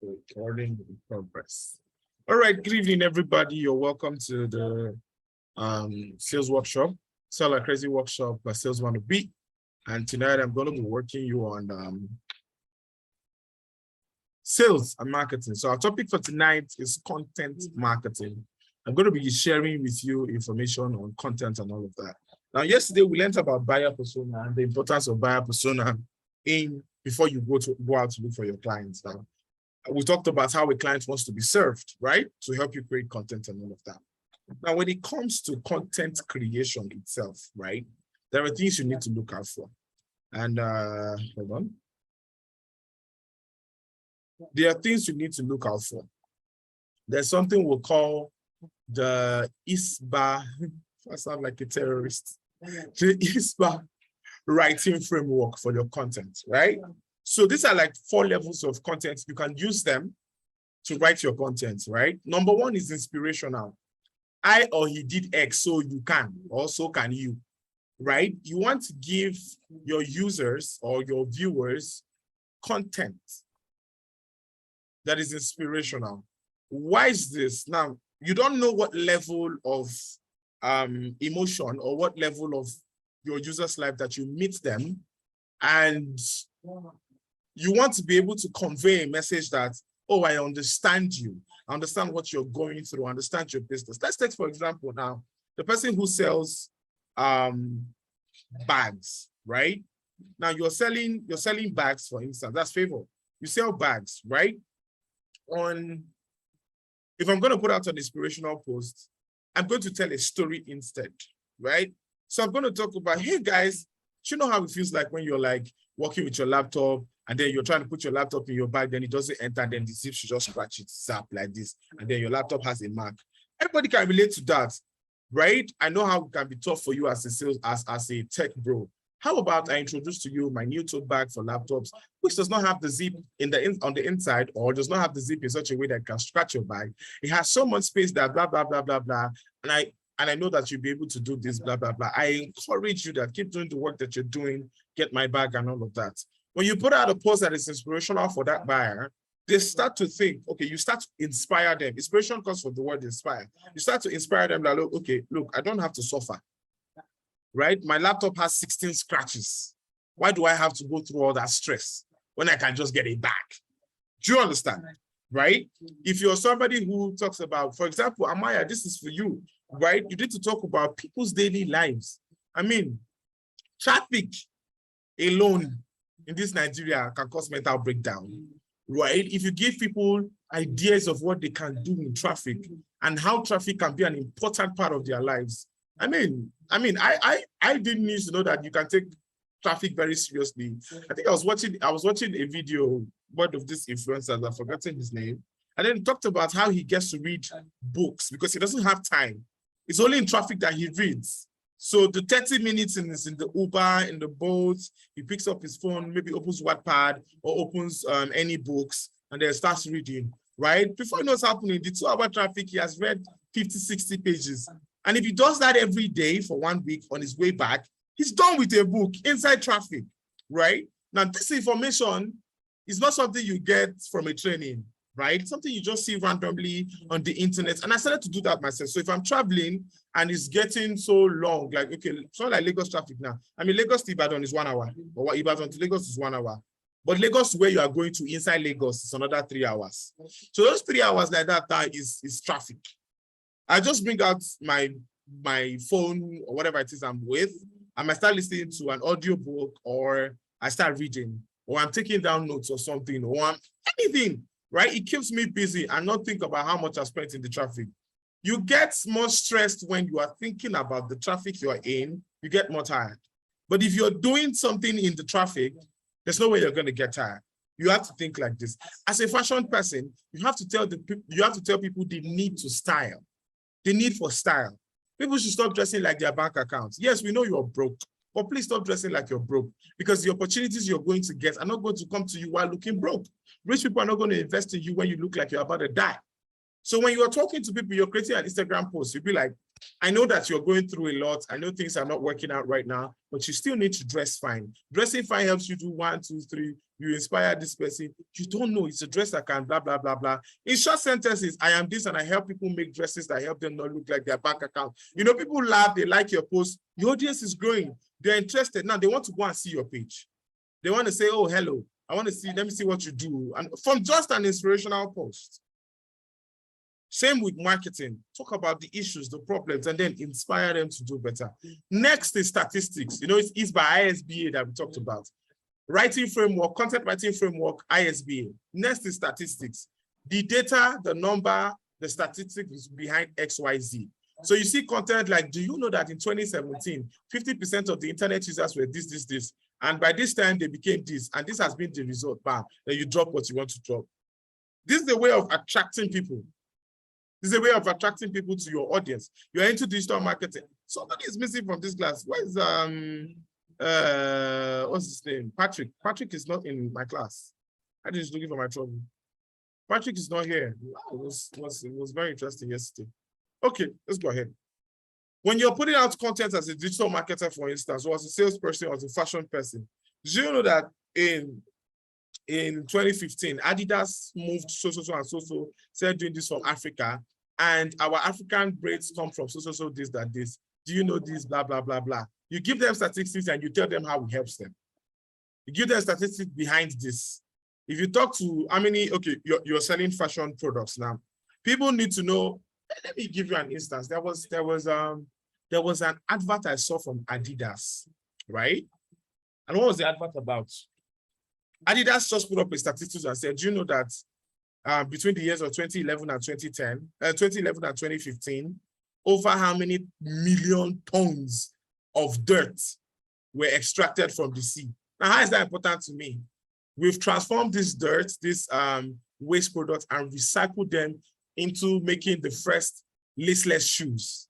Recording in progress. All right, good evening, everybody. You're welcome to the sales workshop, Sell Like Crazy workshop by Sales Wanna Be. And tonight I'm going to be working you on sales and marketing. So our topic for tonight is content marketing. I'm going to be sharing with you information on content and all of that. Now, yesterday we learned about buyer persona and the importance of buyer persona before you go out to look for your clients. Now, we talked about how a client wants to be served, right? To help you create content and all of that. Now, when it comes to content creation itself, right, there are things you need to look out for. And hold on. There are things you need to look out for. There's something we'll call the ISBA, I sound like a terrorist, the ISBA writing framework for your content, right? So these are like 4 levels of content. You can use them to write your content, right? Number 1 is inspirational. I or he did X, so you can, or so can you, right? You want to give your users or your viewers content that is inspirational. Why is this? Now, you don't know what level of emotion or what level of your user's life that you meet them, and you want to be able to convey a message that, oh, I understand you. I understand what you're going through. I understand your business. Let's take, for example, now, the person who sells bags, right? Now you're selling bags, for instance. That's Favor. You sell bags, right? If I'm going to put out an inspirational post, I'm going to tell a story instead, right? So I'm going to talk about, hey guys, do you know how it feels like when you're like working with your laptop and then you're trying to put your laptop in your bag, then it doesn't enter, then the zip should just scratch it, zap like this, and then your laptop has a mark. Everybody can relate to that, right? I know how it can be tough for you as a sales, as a tech bro. How about I introduce to you my new tote bag for laptops, which does not have the zip on the inside, or does not have the zip in such a way that it can scratch your bag. It has so much space that blah, blah, blah, blah, blah. And I know that you'll be able to do this, blah, blah, blah. I encourage you that keep doing the work that you're doing, get my bag and all of that. When you put out a post that is inspirational for that buyer, they start to think, okay, you start to inspire them. Inspiration comes from the word inspire. You start to inspire them like, okay, look, I don't have to suffer. Right? My laptop has 16 scratches. Why do I have to go through all that stress when I can just get it back? Do you understand? Right? If you're somebody who talks about, for example, Amaya, this is for you, right? You need to talk about people's daily lives. I mean, traffic alone in this Nigeria can cause mental breakdown, right? If you give people ideas of what they can do in traffic and how traffic can be an important part of their lives, I didn't need to know that you can take traffic very seriously. I think I was watching a video, one of these influencers, I've forgotten his name, and then he talked about how he gets to read books because he doesn't have time. It's only in traffic that he reads. So the 30 minutes is in the Uber, in the boat, he picks up his phone, maybe opens Wattpad or opens any books, and then starts reading, right? Before he knows what's happening, the 2-hour traffic, he has read 50, 60 pages. And if he does that every day for 1 week on his way back, he's done with a book inside traffic, right? Now, this information is not something you get from a training, right? Something you just see randomly on the internet. And I started to do that myself. So if I'm traveling and it's getting so long, like, okay, it's not like Lagos traffic now. I mean, Lagos to Ibadan is 1 hour, or Ibadan to Lagos is 1 hour. But Lagos, where you are going to inside Lagos, is another 3 hours. So those 3 hours like that is traffic. I just bring out my phone or whatever it is I'm with, and I start listening to an audiobook, or I start reading, or I'm taking down notes or something, or anything, right? It keeps me busy and not think about how much I spent in the traffic. You get more stressed when you are thinking about the traffic you're in, you get more tired. But if you're doing something in the traffic, there's no way you're going to get tired. You have to think like this. As a fashion person, you have to tell people the need to style. The need for style. People should stop dressing like their bank accounts. Yes, we know you're broke, but please stop dressing like you're broke, because the opportunities you're going to get are not going to come to you while looking broke. Rich people are not going to invest in you when you look like you're about to die. So when you are talking to people, you're creating an Instagram post, you'll be like, I know that you're going through a lot. I know things are not working out right now, but you still need to dress fine. Dressing fine helps you do 1, 2, 3. You inspire this person. You don't know it's a dress that can blah, blah, blah, blah. In short sentences, I am this and I help people make dresses that help them not look like their bank account. You know, people laugh, they like your post. Your audience is growing. They're interested. Now they want to go and see your page. They want to say, oh, hello. I want to see, let me see what you do. And from just an inspirational post. Same with marketing. Talk about the issues, the problems, and then inspire them to do better. Next is statistics. You know, it's by ISBA that we talked about. Writing framework, content writing framework, ISBA. Next is statistics. The data, the number, the statistics behind XYZ. So you see content like, do you know that in 2017, 50% of the internet users were this, and by this time they became this, and this has been the result, bam, then you drop what you want to drop. This is the way of attracting people. This is a way of attracting people to your audience. You're into digital marketing. Somebody is missing from this class. Where is what's his name? Patrick. Patrick is not in my class. I just looking for my trouble. Patrick is not here. Wow, it was very interesting yesterday. Okay, let's go ahead. When you're putting out content as a digital marketer, for instance, or as a salesperson or as a fashion person, do you know that in 2015, Adidas moved so and so, started doing this from Africa, and our African braids come from so this, that this. Do you know this, blah, blah, blah, blah. You give them statistics and you tell them how it helps them. You give them statistics behind this. If you talk to how many, okay, you're selling fashion products now. People need to know, let me give you an instance. There was an advert I saw from Adidas, right? And what was the advert about? Adidas just put up a statistics and said, do you know that between the years of 2011 and 2015, over how many million tons of dirt were extracted from the sea? Now, how is that important to me? We've transformed this dirt, this waste products, and recycled them into making the first laceless shoes,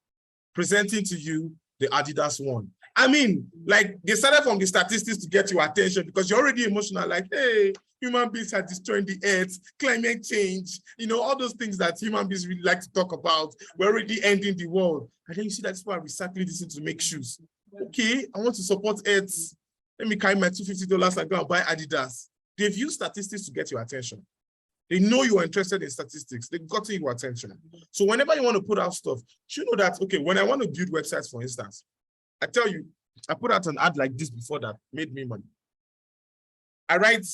presenting to you the Adidas one. I mean, like, they started from the statistics to get your attention because you're already emotional, like, hey, human beings are destroying the earth, climate change, you know, all those things that human beings really like to talk about. We're already ending the world. And then you see that people are recycling this to make shoes. Okay, I want to support Earth. Let me carry my $250 and go and buy Adidas. They've used statistics to get your attention. They know you are interested in statistics. They've gotten your attention. So whenever you want to put out stuff, you know that, okay, when I want to build websites, for instance, I tell you, I put out an ad like this before that made me money. I write,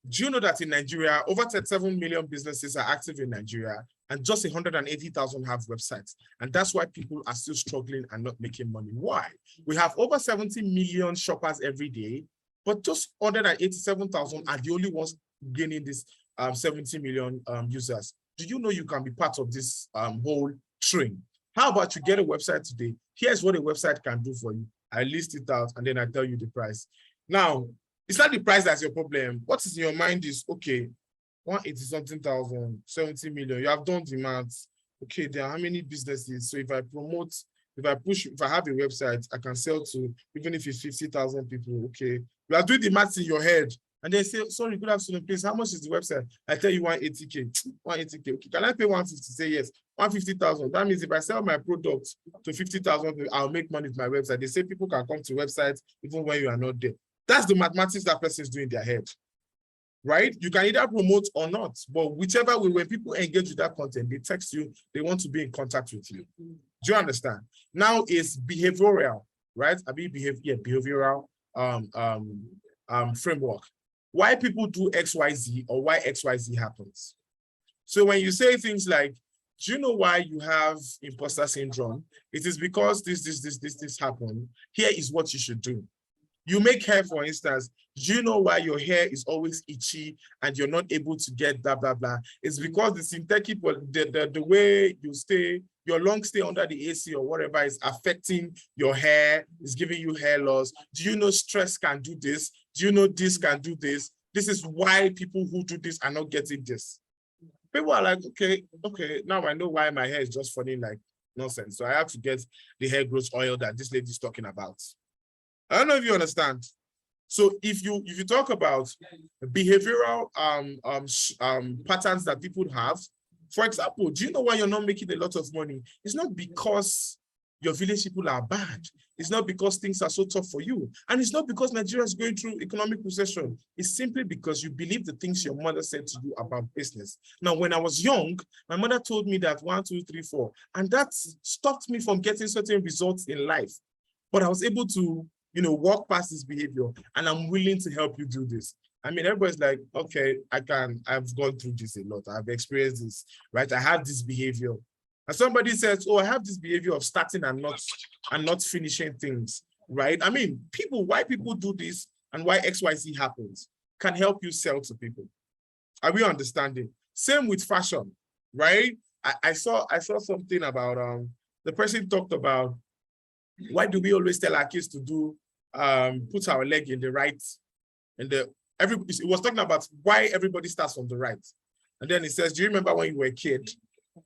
do you know that in Nigeria, over 37 million businesses are active in Nigeria and just 180,000 have websites. And that's why people are still struggling and not making money. Why? We have over 70 million shoppers every day, but just 187,000 are the only ones gaining this 70 million users. Do you know you can be part of this whole train? How about you get a website today? Here's what a website can do for you. I list it out and then I tell you the price. Now, it's not the price that's your problem. What is in your mind is, okay, 180-something thousand, 70 million. You have done the math. Okay, there are how many businesses? So if I promote, if I have a website, I can sell to, even if it's 50,000 people, okay. You are doing the math in your head. And they say, sorry, good afternoon, please. How much is the website? I tell you 180K. 180K. Okay, can I pay 150? Say yes. 150,000. That means if I sell my product to 50,000, I'll make money with my website. They say people can come to websites even when you are not there. That's the mathematics that person is doing in their head, right? You can either promote or not, but whichever way, when people engage with that content, they text you, they want to be in contact with you. Do you understand? Now it's behavioral, right? Behavioral framework. Why people do XYZ or why XYZ happens. So when you say things like, do you know why you have imposter syndrome? It is because this happened. Here is what you should do. You make hair, for instance. Do you know why your hair is always itchy and you're not able to get blah, blah, blah? It's because the synthetic, the way you stay, your long stay under the AC or whatever is affecting your hair, is giving you hair loss. Do you know stress can do this? Do you know this can do this? This is why people who do this are not getting this. People are like, okay, now I know why my hair is just falling like nonsense. So I have to get the hair growth oil that this lady is talking about. I don't know if you understand. So if you talk about behavioral patterns that people have, for example, do you know why you're not making a lot of money? It's not because your village people are bad. It's not because things are so tough for you. And it's not because Nigeria is going through economic recession. It's simply because you believe the things your mother said to you about business. Now, when I was young, my mother told me that 1, 2, 3, 4, and that stopped me from getting certain results in life. But I was able to, walk past this behavior, and I'm willing to help you do this. I mean, everybody's like, okay, I've gone through this a lot. I've experienced this, right? I have this behavior. And somebody says, oh, I have this behavior of starting and not finishing things, right? I mean, why people do this and why XYZ happens can help you sell to people. Are we understanding? Same with fashion, right? I saw something about, the person talked about, why do we always tell our kids to do, put our leg in the right, it was talking about why everybody starts from the right. And then it says, do you remember when you were a kid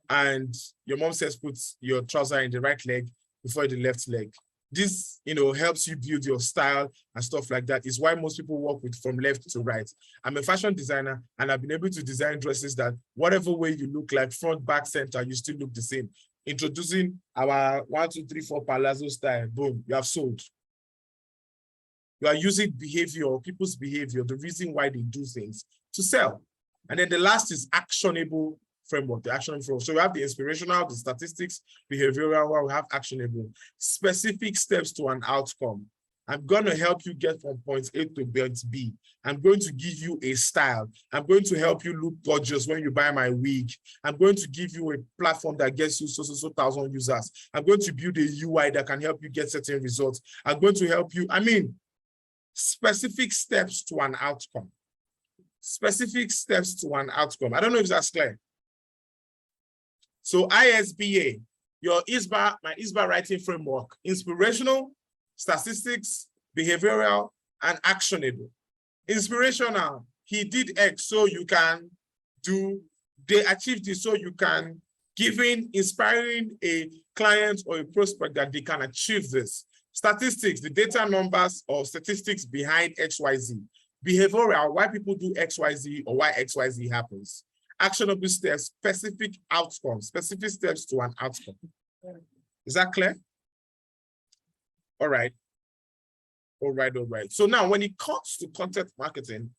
and your mom says, put your trouser in the right leg before the left leg? This, helps you build your style and stuff like that. Is why most people walk from left to right. I'm a fashion designer, and I've been able to design dresses that whatever way you look, like front, back, center, you still look the same. Introducing our 1, 2, 3, 4 palazzo style, boom, you have sold. You are using behavior, people's behavior, the reason why they do things to sell. And then the last is actionable framework, the actionable framework. So we have the inspirational, the statistics, behavioral, we have actionable, specific steps to an outcome. I'm going to help you get from point A to point B. I'm going to give you a style. I'm going to help you look gorgeous when you buy my wig. I'm going to give you a platform that gets you so 1,000 users. I'm going to build a UI that can help you get certain results. I'm going to help you, specific steps to an outcome. Specific steps to an outcome. I don't know if that's clear. So ISBA, my ISBA writing framework, inspirational, statistics, behavioral, and actionable. Inspirational, he did X so you can do, they achieved this so you can, inspiring a client or a prospect that they can achieve this. Statistics, the data numbers or statistics behind XYZ. Behavioral, why people do XYZ or why XYZ happens. Actionable steps, specific outcomes, specific steps to an outcome. Is that clear? All right. All right. So now when it comes to content marketing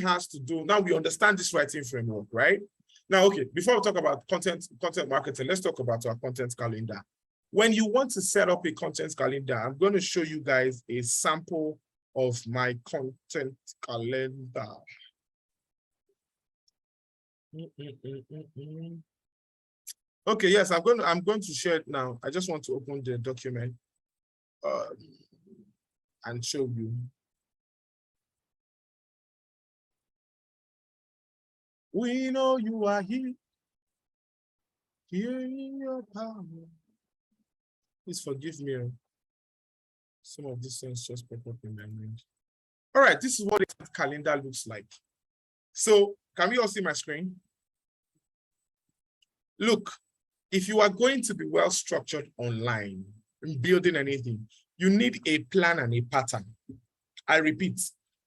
has to do, now we understand this writing framework, right? Now, okay, before we talk about content marketing, let's talk about our content calendar. When you want to set up a content calendar, I'm going to show you guys a sample of my content calendar. Okay, yes, I'm going to share it now. I just want to open the document and show you. We know you are here in your power. Please forgive me. Some of these things just pop up in my mind. All right, this is what the calendar looks like. So can we all see my screen? Look, if you are going to be well structured online in building anything, you need a plan and a pattern. I repeat,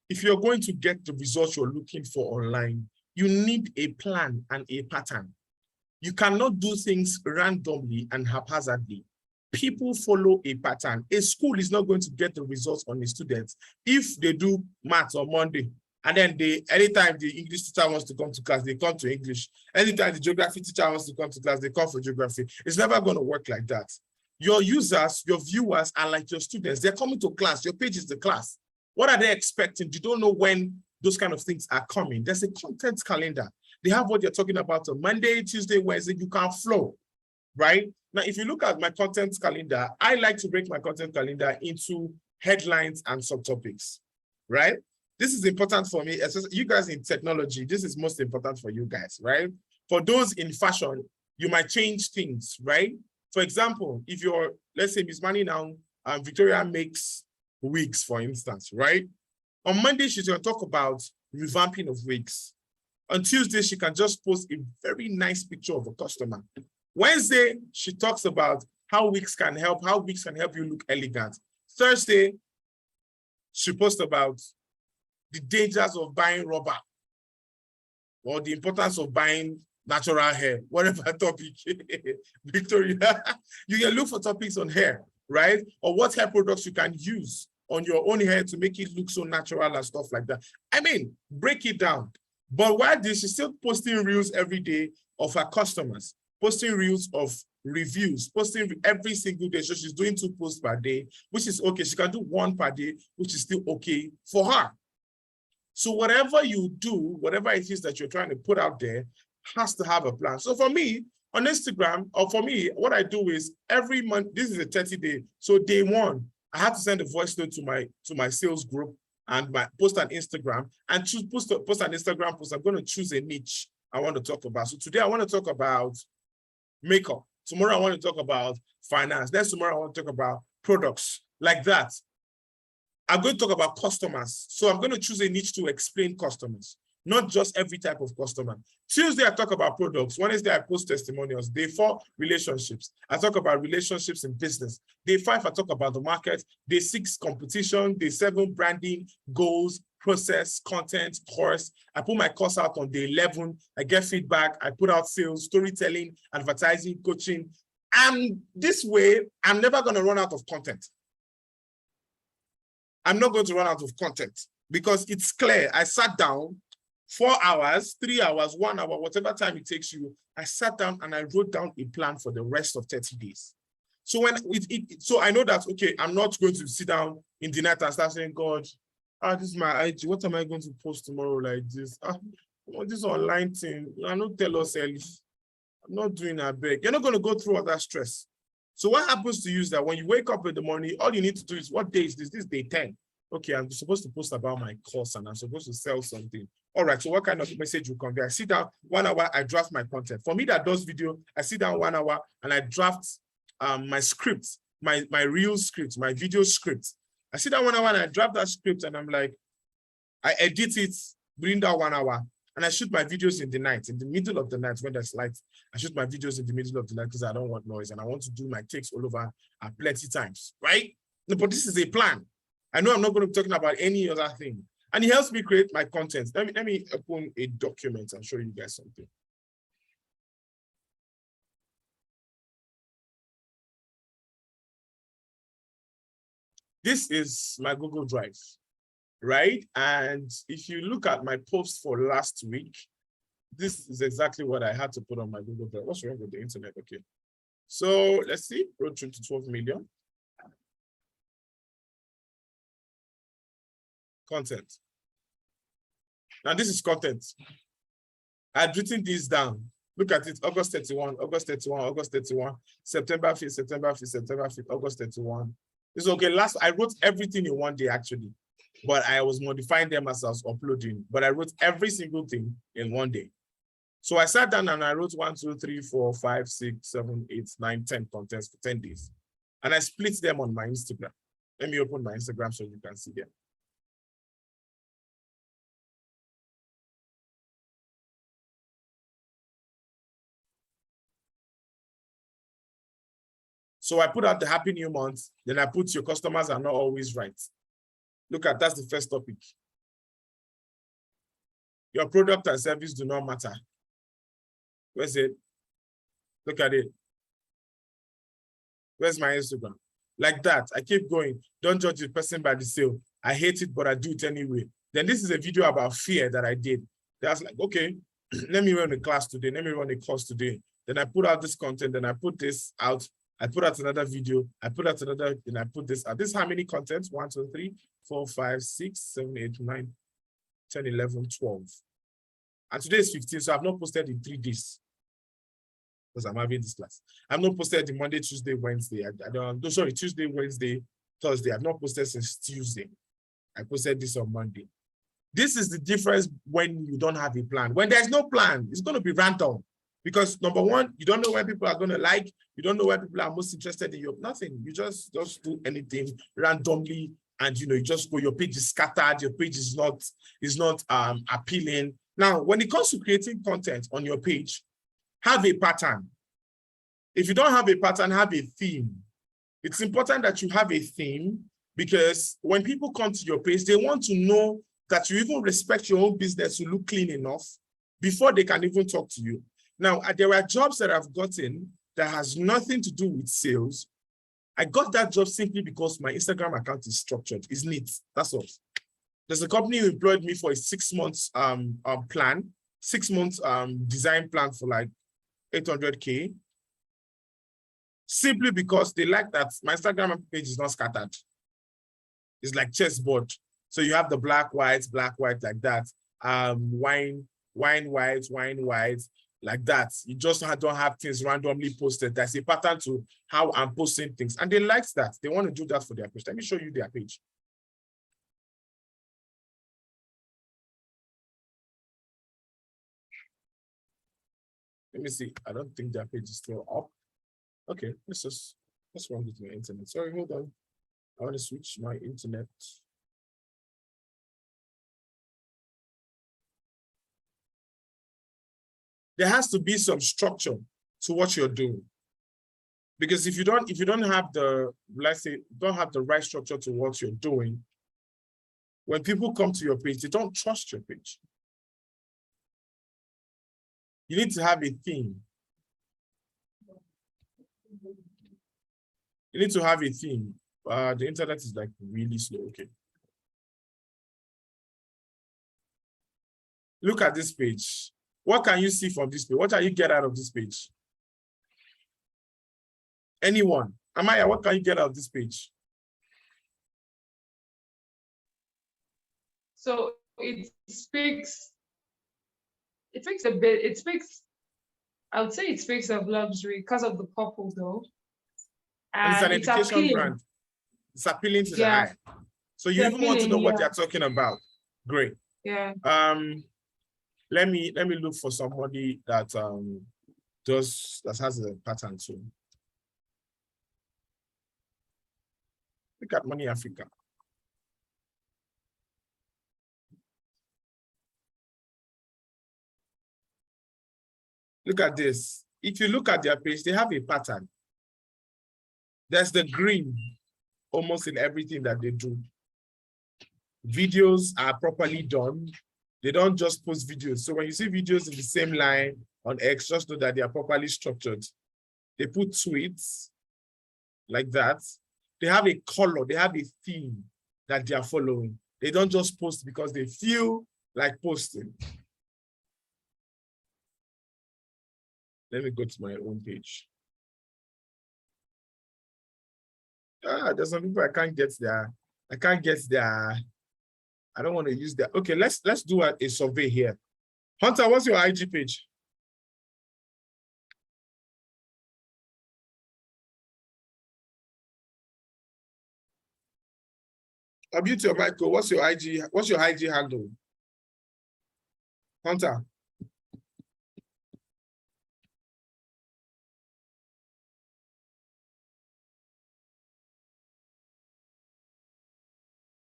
if you're going to get the results you're looking for online, you need a plan and a pattern. You cannot do things randomly and haphazardly. People follow a pattern. A school is not going to get the results on the students if they do maths on Monday, and then anytime the English teacher wants to come to class, they come to English. Anytime the geography teacher wants to come to class, they come for geography. It's never going to work like that. Your users, your viewers are like your students. They're coming to class. Your page is the class. What are they expecting? You don't know when those kind of things are coming. There's a content calendar. They have what you're talking about on Monday, Tuesday, Wednesday. You can flow, right? Now, if you look at my content calendar, I like to break my content calendar into headlines and subtopics, right? This is important for me, especially you guys in technology. This is most important for you guys, right? For those in fashion, you might change things, right? For example, if you're, let's say Miss Money now, Victoria makes wigs, for instance, right? On Monday, she's going to talk about revamping of wigs. On Tuesday, she can just post a very nice picture of a customer. Wednesday, she talks about how wigs can help you look elegant. Thursday, she posts about the dangers of buying rubber or the importance of buying natural hair, whatever topic, Victoria, you can look for topics on hair, right? Or what hair products you can use on your own hair to make it look so natural and stuff like that. I mean, break it down. But while this, she's still posting reels every day of her customers, posting reels of reviews, posting every single day. So she's doing 2 posts per day, which is okay. She can do 1 per day, which is still okay for her. So whatever you do, whatever it is that you're trying to put out there, has to have a plan. So for me, on Instagram, or for me, what I do is every month, this is a 30-day. So day 1, I have to send a voice note to my sales group and post on Instagram, and post an Instagram post. I'm going to choose a niche I want to talk about. So today I want to talk about makeup. Tomorrow I want to talk about finance. Then tomorrow I want to talk about products, like that. I'm going to talk about customers. So I'm going to choose a niche to explain customers, not just every type of customer. Tuesday, I talk about products. Wednesday, I post testimonials. Day 4, relationships. I talk about relationships in business. Day 5, I talk about the market. Day 6, competition. Day 7, branding, goals, process, content, course. I put my course out on day 11. I get feedback. I put out sales, storytelling, advertising, coaching. And this way, I'm never going to run out of content. I'm not going to run out of content because it's clear. I sat down 4 hours, 3 hours, 1 hour, whatever time it takes you. I sat down and I wrote down a plan for the rest of 30 days. So so I know that, okay, I'm not going to sit down in the night and start saying, God, this is my IG. What am I going to post tomorrow like this? This online thing, I don't tell us early. I'm not doing a beg. You're not going to go through all that stress. So what happens to you is that when you wake up in the morning, all you need to do is, what day is this? This is day 10. Okay, I'm supposed to post about my course and I'm supposed to sell something. All right, so what kind of message will convey? I sit down 1 hour, I draft my content. For me that does video, I sit down 1 hour and I draft my script, my real script, my video script. I sit down 1 hour and I draft that script and I'm like, I edit it within that 1 hour. And I shoot my videos in the night, in the middle of the night when there's light. I shoot my videos in the middle of the night because I don't want noise and I want to do my takes all over plenty times, right? No, but this is a plan. I know I'm not going to be talking about any other thing. And it helps me create my content. Let me open a document and show you guys something. This is my Google Drive. Right? And if you look at my post for last week, this is exactly what I had to put on my Google Drive. What's wrong with the internet? Okay. So let's see, road trip to 12 million. Content. Now this is content. I've written this down. Look at it, August 31, August 31, August 31, September 5th, September 5th, September 5th, August 31. It's okay, I wrote everything in one day actually. But I was modifying them as I was uploading. But I wrote every single thing in one day. So I sat down and I wrote 1, 2, 3, 4, 5, 6, 7, 8, 9, 10 contents for 10 days. And I split them on my Instagram. Let me open my Instagram so you can see them. So I put out the Happy New Month. Then I put your customers are not always right. Look at, that's the first topic. Your product and service do not matter. Where's it? Look at it. Where's my Instagram? Like that. I keep going. Don't judge the person by the sale. I hate it, but I do it anyway. Then this is a video about fear that I did. That's like, okay, let me run a class today. Let me run a course today. Then I put out this content. Then I put this out. I put out another video. I put out another, then I put this out. This is how many contents? 1, 2, 3, 4, 5, 6, 7, 8, 9, 10, 11, 12. And today is 15, so I've not posted in 3 days. Because I'm having this class. I've not posted the Monday, Tuesday, Wednesday. Sorry, Tuesday, Wednesday, Thursday. I've not posted since Tuesday. I posted this on Monday. This is the difference when you don't have a plan. When there's no plan, it's going to be random. Because number one, you don't know where people are going to like. You don't know where people are most interested in your nothing. You just do anything randomly, and you just go. Your page is scattered. Your page is not appealing. Now, when it comes to creating content on your page, have a pattern. If you don't have a pattern, have a theme. It's important that you have a theme because when people come to your page, they want to know that you even respect your own business to look clean enough before they can even talk to you. Now, there are jobs that I've gotten that has nothing to do with sales. I got that job simply because my Instagram account is structured, it's neat, that's all. There's a company who employed me for a 6 months plan, 6 months design plan for like 800K, simply because they like that my Instagram page is not scattered. It's like chessboard. So you have the black, white, like that. Wine, white, like that. You just don't have things randomly posted. There's a pattern to how I'm posting things. And they like that. They want to do that for their page. Let me show you their page. Let me see. I don't think their page is still up. Okay, what's wrong with my internet? Sorry, hold on. I want to switch my internet. There has to be some structure to what you're doing. Because if you don't have the, let's say, don't have the right structure to what you're doing, when people come to your page, they don't trust your page. You need to have a theme. You need to have a theme. The internet is like really slow. Okay. Look at this page. What can you see from this page? What can you get out of this page? Anyone? Amaya, what can you get out of this page? So it speaks a bit, I would say it speaks of luxury because of the purple though. And it's an education brand. It's appealing to the eye. So you even want to know what they're talking about. Great. Yeah. Let me look for somebody that has a pattern too. Look at Money Africa. Look at this. If you look at their page, they have a pattern. There's the green almost in everything that they do. Videos are properly done. They don't just post videos. So when you see videos in the same line on X, just know that they are properly structured. They put tweets like that. They have a color, they have a theme that they are following. They don't just post because they feel like posting. Let me go to my own page. There's some people I can't get there. I don't want to use that. Okay, let's do a survey here. Hunter, what's your IG page? Unmute your mic. What's your IG handle? Hunter.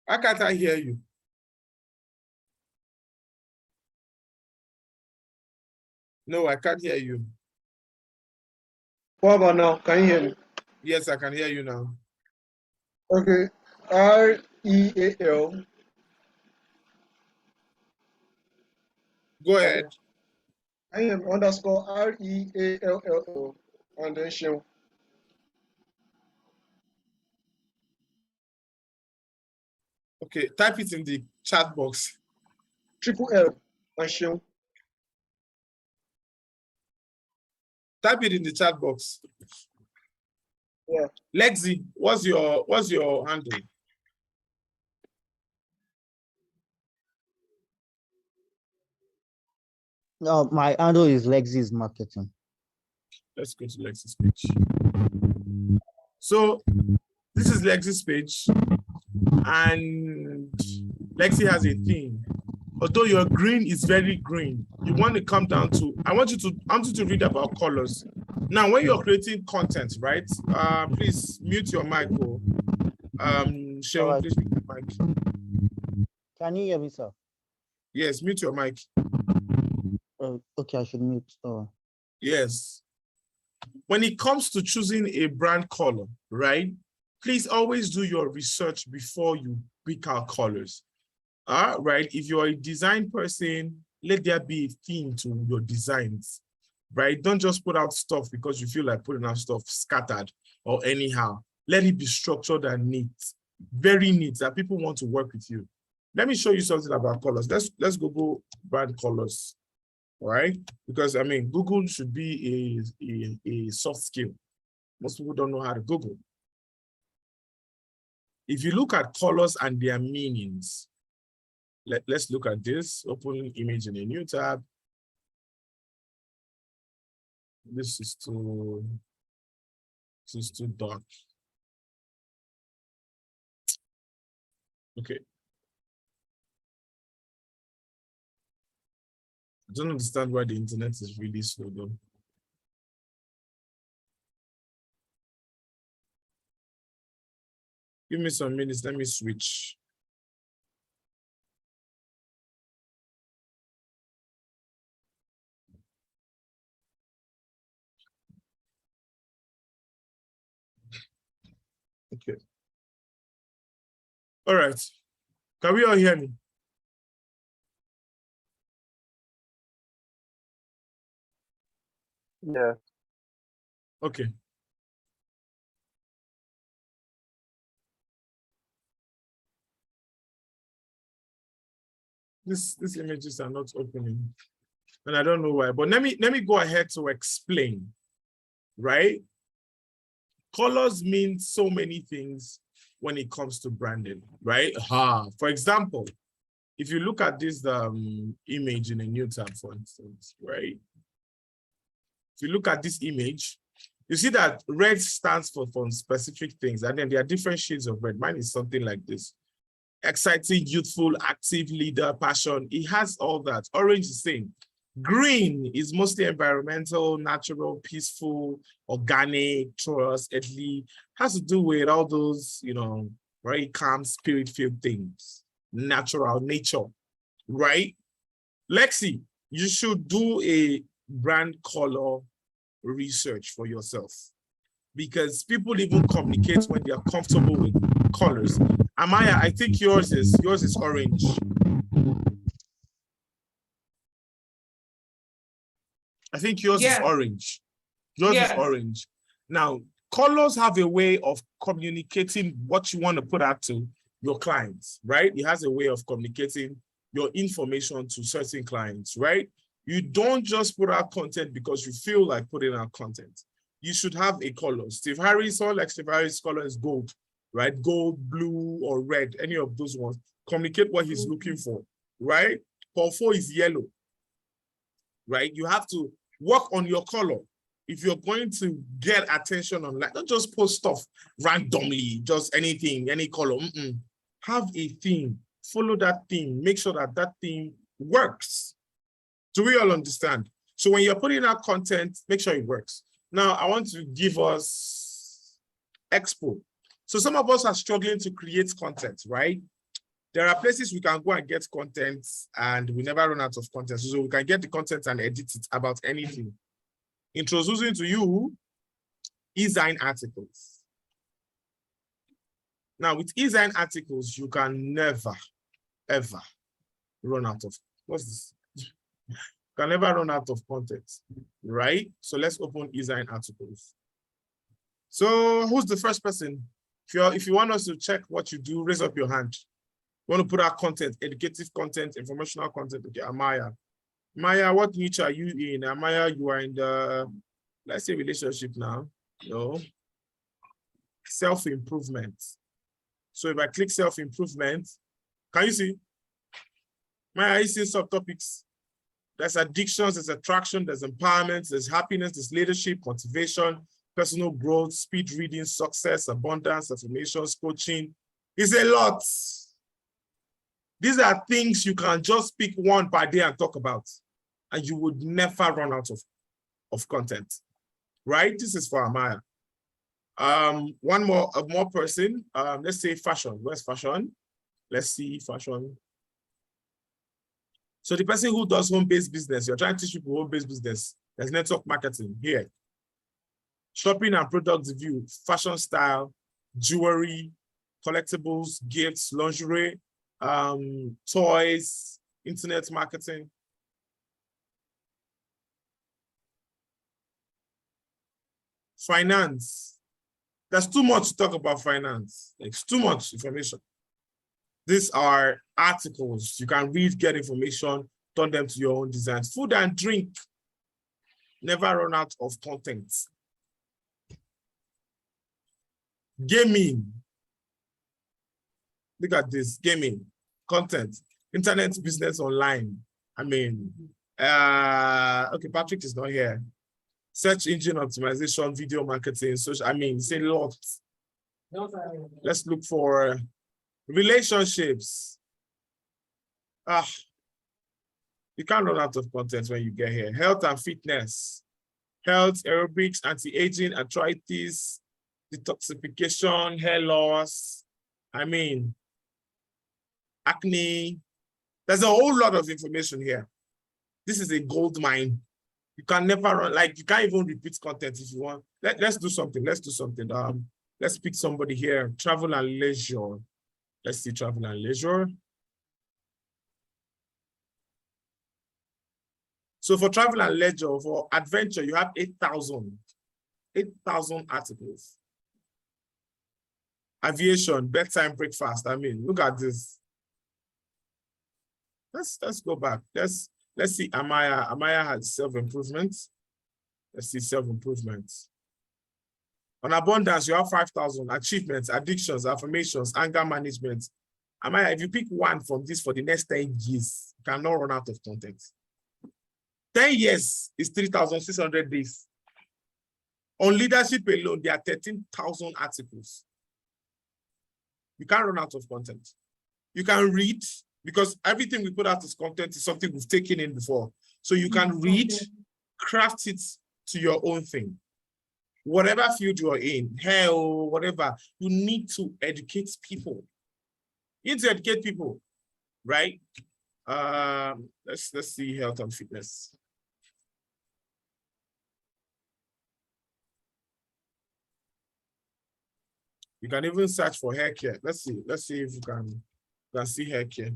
Why can't I hear you? No, I can't hear you. What about now? Can you hear me? Yes, I can hear you now. Okay. REAL. Go ahead. I am underscore REALL and then Sheun. Okay, type it in the chat box. Triple L and Sheun. Type it in the chat box. Yeah. Lexi, what's your handle? No, my handle is Lexi's Marketing. Let's go to Lexi's page. So this is Lexi's page, and Lexi has a theme. Although your green is very green, you want to come down to, I want you to read about colors. Now, when you're creating content, right? Please mute your mic. Sheun, Right. please mute your mic. Can you hear me, sir? Yes, mute your mic. Okay, I should mute. Yes. When it comes to choosing a brand color, right? Please always do your research before you pick out colors. Right? If you're a design person, let there be a theme to your designs. right? Don't just put out stuff because you feel like putting out stuff scattered or anyhow. Let it be structured and neat, very neat, that people want to work with you. Let me show you something about colors. Let's Google brand colors, all right? Because I mean, Google should be a soft skill. Most people don't know how to Google. If you look at colors and their meanings, let's look at this. Open image in a new tab. This is too dark. Okay. I don't understand why the internet is really slow though. Give me some minutes, let me switch. Okay. All right. Can we all hear me? Yeah. Okay. These images are not opening, and I don't know why. But let me go ahead to explain. Right? Colors mean so many things when it comes to branding, right? For example, if you look at this image in a new tab, for instance, right? If you look at this image, you see that red stands for specific things, and then there are different shades of red. Mine is something like this. Exciting, youthful, active, leader, passion. It has all that. Orange is the same. Green is mostly environmental, natural, peaceful, organic, trustworthy. Has to do with all those, you know, very calm, spirit-filled things. Natural, nature, right? Lexi, you should do a brand color research for yourself, because people even communicate when they are comfortable with colors. Amaya, I think yours is orange. I think yours is orange. Yours is orange. Now, colors have a way of communicating what you want to put out to your clients, right? It has a way of communicating your information to certain clients, right? You don't just put out content because you feel like putting out content. You should have a color. Steve Harris, or like Steve Harris' color is gold, right? Gold, blue, or red, any of those ones. Communicate what he's looking for, right? Paul Fo is yellow, right? You have to work on your color. If you're going to get attention online, don't just post stuff randomly, just anything, any color. Have a theme, follow that theme, make sure that that theme works. Do we all understand? So when you're putting out content, make sure it works. Now, I want to give us expo. So some of us are struggling to create content, right? There are places we can go and get content and we never run out of content. So we can get the content and edit it about anything. Introducing to you eZine articles. Now with eZine articles, you can never, ever run out of, what's this? You can never run out of content, right? So let's open eZine articles. So who's the first person? If you want us to check what you do, raise up your hand. You want to put out content, educative content, informational content. Okay, Amaya. Maya, what niche are you in? Amaya, you are in the, let's say, relationship now. No. Self-improvement. So if I click self-improvement, can you see? Maya, you see subtopics? There's addictions, there's attraction, there's empowerment, there's happiness, there's leadership, motivation, personal growth, speed reading, success, abundance, affirmations, coaching. It's a lot. These are things you can just pick one per day and talk about, and you would never run out of content, right? This is for Amaya. One more person. Let's say fashion. Where's fashion? Let's see fashion. So the person who does home-based business, you're trying to teach people home-based business. There's network marketing here. Shopping and product review, fashion style, jewelry, collectibles, gifts, lingerie, toys, internet marketing. Finance. There's too much to talk about finance. It's too much information. These are articles. You can read, get information, turn them to your own designs. Food and drink. Never run out of content. Gaming. Look at this, gaming, content, internet business online. I mean, okay, Patrick is not here. Search engine optimization, video marketing, social, I mean, it's a lot. Let's look for relationships. You can't run out of content when you get here. Health and fitness, health, aerobics, anti-aging, arthritis, detoxification, hair loss. I mean, acne. There's a whole lot of information here. This is a gold mine. You can never run, like you can't even repeat content if you want. Let's do something. Let's do something. Let's pick somebody here. Travel and leisure. Let's see travel and leisure. So for travel and leisure, for adventure, you have 8,000 articles. Aviation, bedtime breakfast. I mean, look at this. Let's go back. Let's see Amaya. Amaya has self-improvement. Let's see self-improvement. On abundance, you have 5,000 achievements, addictions, affirmations, anger management. Amaya, if you pick one from this for the next 10 years, you cannot run out of content. 10 years is 3,600 days. On leadership alone, there are 13,000 articles. You can't run out of content. You can read, because everything we put out as content is something we've taken in before. So you can read, craft it to your own thing. Whatever field you're in, hair or whatever, you need to educate people. You need to educate people, right? Let's see health and fitness. You can even search for hair care. Let's see if you can see hair care.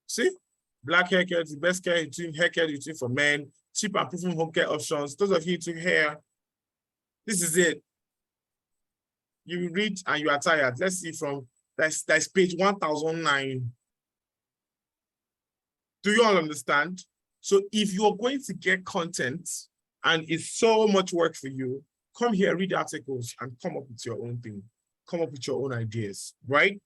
See, black hair care is the best hair care routine for men, cheap and proven home care options. Those of you to hair, this is it. You read and you are tired. Let's see from that's page 1009. Do you all understand? So if you're going to get content and it's so much work for you, come here, read articles and come up with your own thing. Come up with your own ideas, right?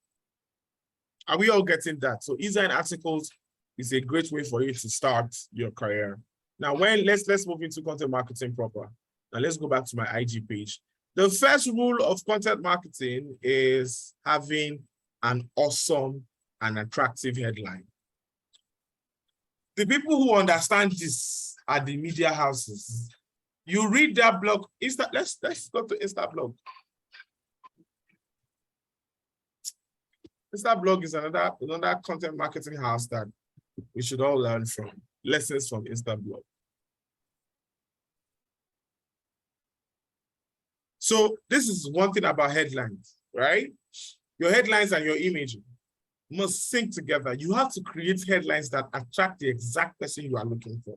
Are we all getting that? So design articles is a great way for you to start your career. Now, let's move into content marketing proper. Now let's go back to my IG page. The first rule of content marketing is having an awesome and attractive headline. The people who understand this are the media houses. You read that blog, let's go to Instablog. Instablog is another content marketing house that we should all learn from. Lessons from Instablog. So this is one thing about headlines, right? Your headlines and your image must sync together. You have to create headlines that attract the exact person you are looking for,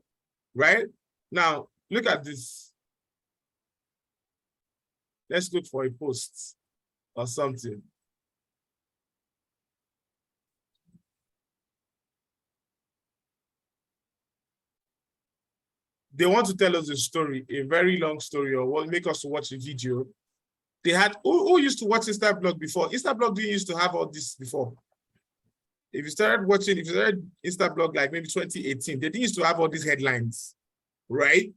right? Now, look at this. Let's look for a post or something. They want to tell us a story, a very long story, or make us watch a video. They had, who used to watch Instablog before? Instablog didn't used to have all this before. If you started Instablog like maybe 2018, they didn't used to have all these headlines, right?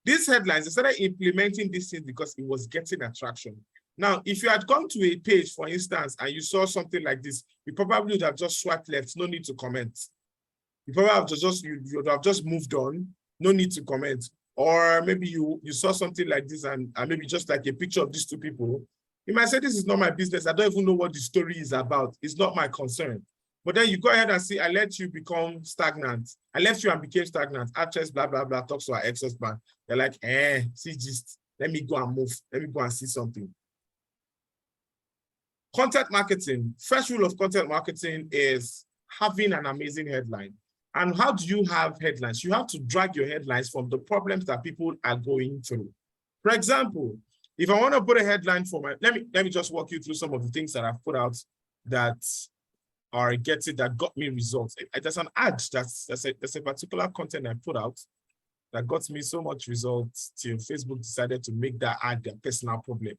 These headlines, they started implementing these things because it was getting attraction. Now, if you had come to a page, for instance, and you saw something like this, you probably would have just swiped left, no need to comment. You probably have you would have just moved on, no need to comment. Or maybe you saw something like this and maybe just like a picture of these two people. You might say, this is not my business. I don't even know what the story is about. It's not my concern. But then you go ahead and say, I let you become stagnant. I left you and became stagnant. Actress, blah, blah, blah, talks to her ex-husband. They're like, see, just let me go and move. Let me go and see something. Content marketing. First rule of content marketing is having an amazing headline. And how do you have headlines? You have to drag your headlines from the problems that people are going through. For example, if I want to put a headline for my, let me just walk you through some of the things that I've put out that are that got me results. There's an ad that's a particular content I put out that got me so much results till Facebook decided to make that ad their personal problem.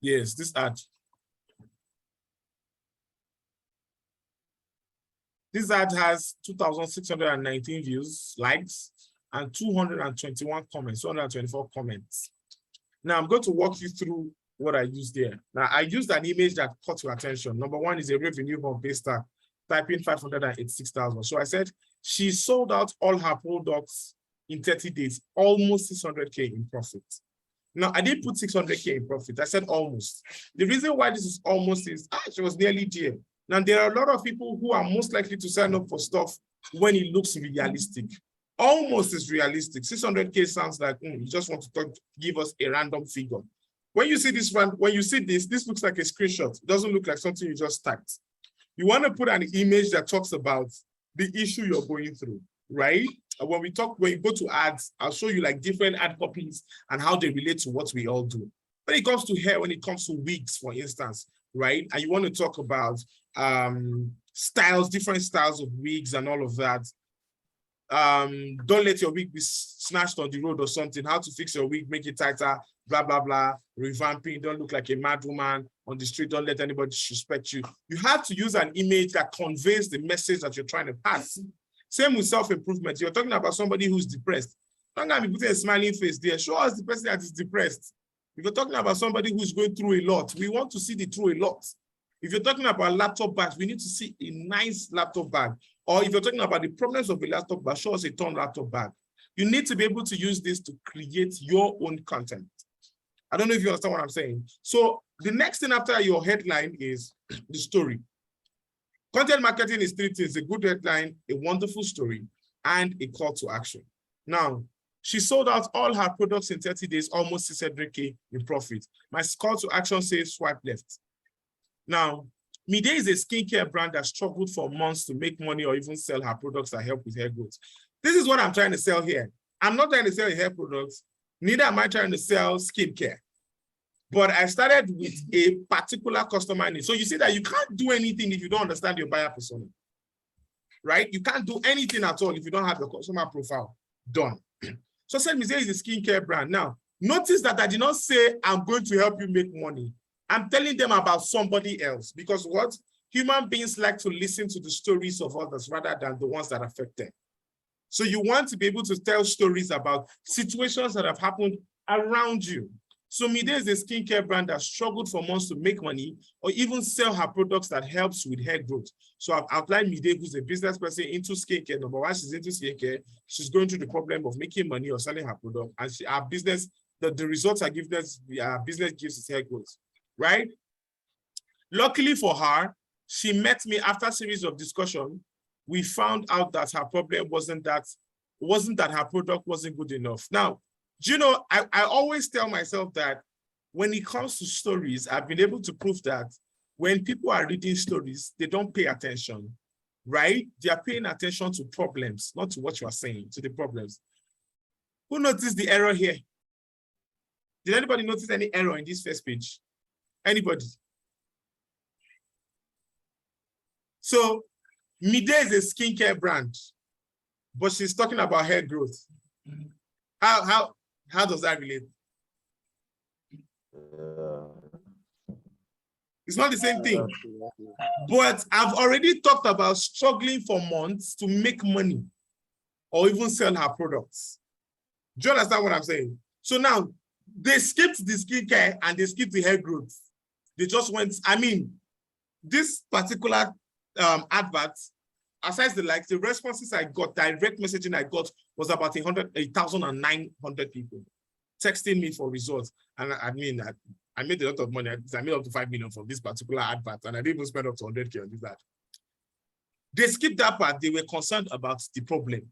Yes, this ad. This ad has 2,619 views, likes, and 221 comments, 224 comments. Now I'm going to walk you through what I used there. Now I used an image that caught your attention. Number one is a revenue from Paystack, typing 586,000. So I said she sold out all her products in 30 days, almost 600K in profit. Now I didn't put 600K in profit. I said almost. The reason why this is almost is she was nearly there. Now there are a lot of people who are most likely to sign up for stuff when it looks realistic. Almost is realistic. 600K sounds like you just want to give us a random figure. When you see this one, when you see this looks like a screenshot. It doesn't look like something you just typed. You want to put an image that talks about the issue you're going through, right? When you go to ads, I'll show you like different ad copies and how they relate to what we all do. When it comes to hair, when it comes to wigs, for instance, right? And you want to talk about styles, different styles of wigs and all of that. Don't let your wig be snatched on the road or something. How to fix your wig, make it tighter, blah, blah, blah. Revamping, don't look like a mad woman on the street. Don't let anybody disrespect you. You have to use an image that conveys the message that you're trying to pass. Same with self-improvement. You're talking about somebody who's depressed. Don't gonna be putting a smiling face there. Show us the person that is depressed. If you're talking about somebody who's going through a lot, we want to see the through a lot. If you're talking about laptop bags, we need to see a nice laptop bag. Or if you're talking about the problems of a laptop bag, show us a torn laptop bag. You need to be able to use this to create your own content. I don't know if you understand what I'm saying. So the next thing after your headline is the story. Content marketing is three things: a good headline, a wonderful story, and a call to action. Now, she sold out all her products in 30 days, almost 600K in profit. My call to action says swipe left. Now, Mide is a skincare brand that struggled for months to make money or even sell her products that help with hair growth. This is what I'm trying to sell here. I'm not trying to sell hair products, neither am I trying to sell skincare. But I started with a particular customer need. So you see that you can't do anything if you don't understand your buyer persona, right? You can't do anything at all if you don't have the customer profile done. So I said, Mide is a skincare brand. Now, notice that I did not say I'm going to help you make money. I'm telling them about somebody else, because what? Human beings like to listen to the stories of others rather than the ones that affect them. So you want to be able to tell stories about situations that have happened around you. So Mide is a skincare brand that struggled for months to make money or even sell her products that helps with hair growth. So I've outlined Mide, who's a business person into skincare. Number one, she's into skincare. She's going through the problem of making money or selling her product. And our business, the results are given us, our business gives us hair growth, right? Luckily for her, she met me after a series of discussion. We found out that her problem wasn't that her product wasn't good enough. Now, do you know, I always tell myself that when it comes to stories, I've been able to prove that when people are reading stories, they don't pay attention, right? They are paying attention to problems, not to what you are saying, to the problems. Who noticed the error here? Did anybody notice any error in this first page? Anybody? So Mide is a skincare brand, but she's talking about hair growth. How does that relate? It's not the same thing. But I've already talked about struggling for months to make money or even sell her products. Do you understand what I'm saying? So now they skipped the skincare and they skipped the hair growth. They just went, I mean, this particular advert, aside the likes, the responses I got, direct messaging I got was about 1,900 people texting me for results. And I mean, I made a lot of money. I made up to 5 million from this particular advert, and I didn't even spend up to 100K on this ad. They skipped that part. They were concerned about the problem.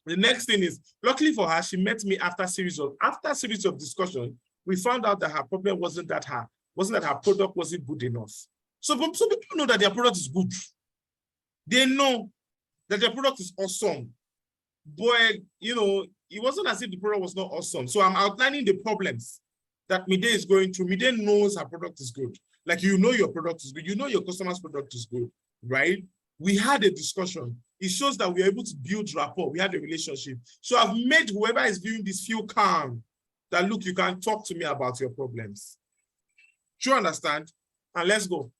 The next thing is, luckily for her, she met me after a series of discussion. We found out that her problem wasn't that her product wasn't good enough. So people know that their product is good. They know that their product is awesome. But, you know, it wasn't as if the product was not awesome. So I'm outlining the problems that Mide is going through. Mide knows her product is good. Like, you know your product is good. You know your customer's product is good, right? We had a discussion. It shows that we are able to build rapport. We had a relationship. So I've made whoever is viewing this feel calm, that look, you can talk to me about your problems. Do you understand? And let's go.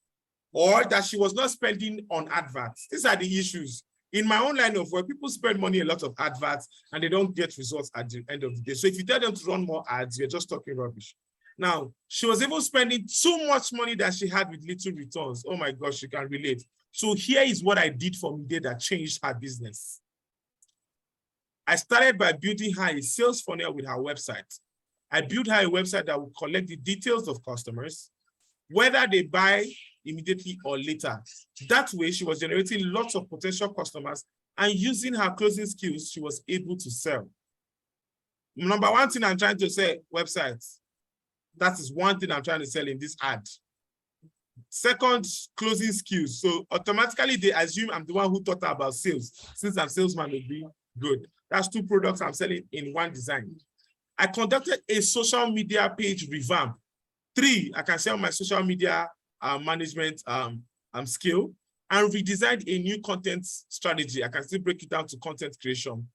Or that she was not spending on adverts. These are the issues. In my own line of work, people spend money a lot of adverts and they don't get results at the end of the day. So if you tell them to run more ads, you're just talking rubbish. Now, she was even spending too much money that she had with little returns. Oh my gosh, you can relate. So here is what I did for Mide that changed her business. I started by building her a sales funnel with her website. I built her a website that would collect the details of customers, whether they buy immediately or later. That way, she was generating lots of potential customers, and using her closing skills, she was able to sell. Number one thing I'm trying to say, websites. That is one thing I'm trying to sell in this ad. Second, closing skills. So automatically they assume I'm the one who thought about sales. Since I'm salesman, will be good. That's two products I'm selling in one design. I conducted a social media page revamp. 3, I can sell my social media management skill, and redesigned a new content strategy. I can still break it down to content creation.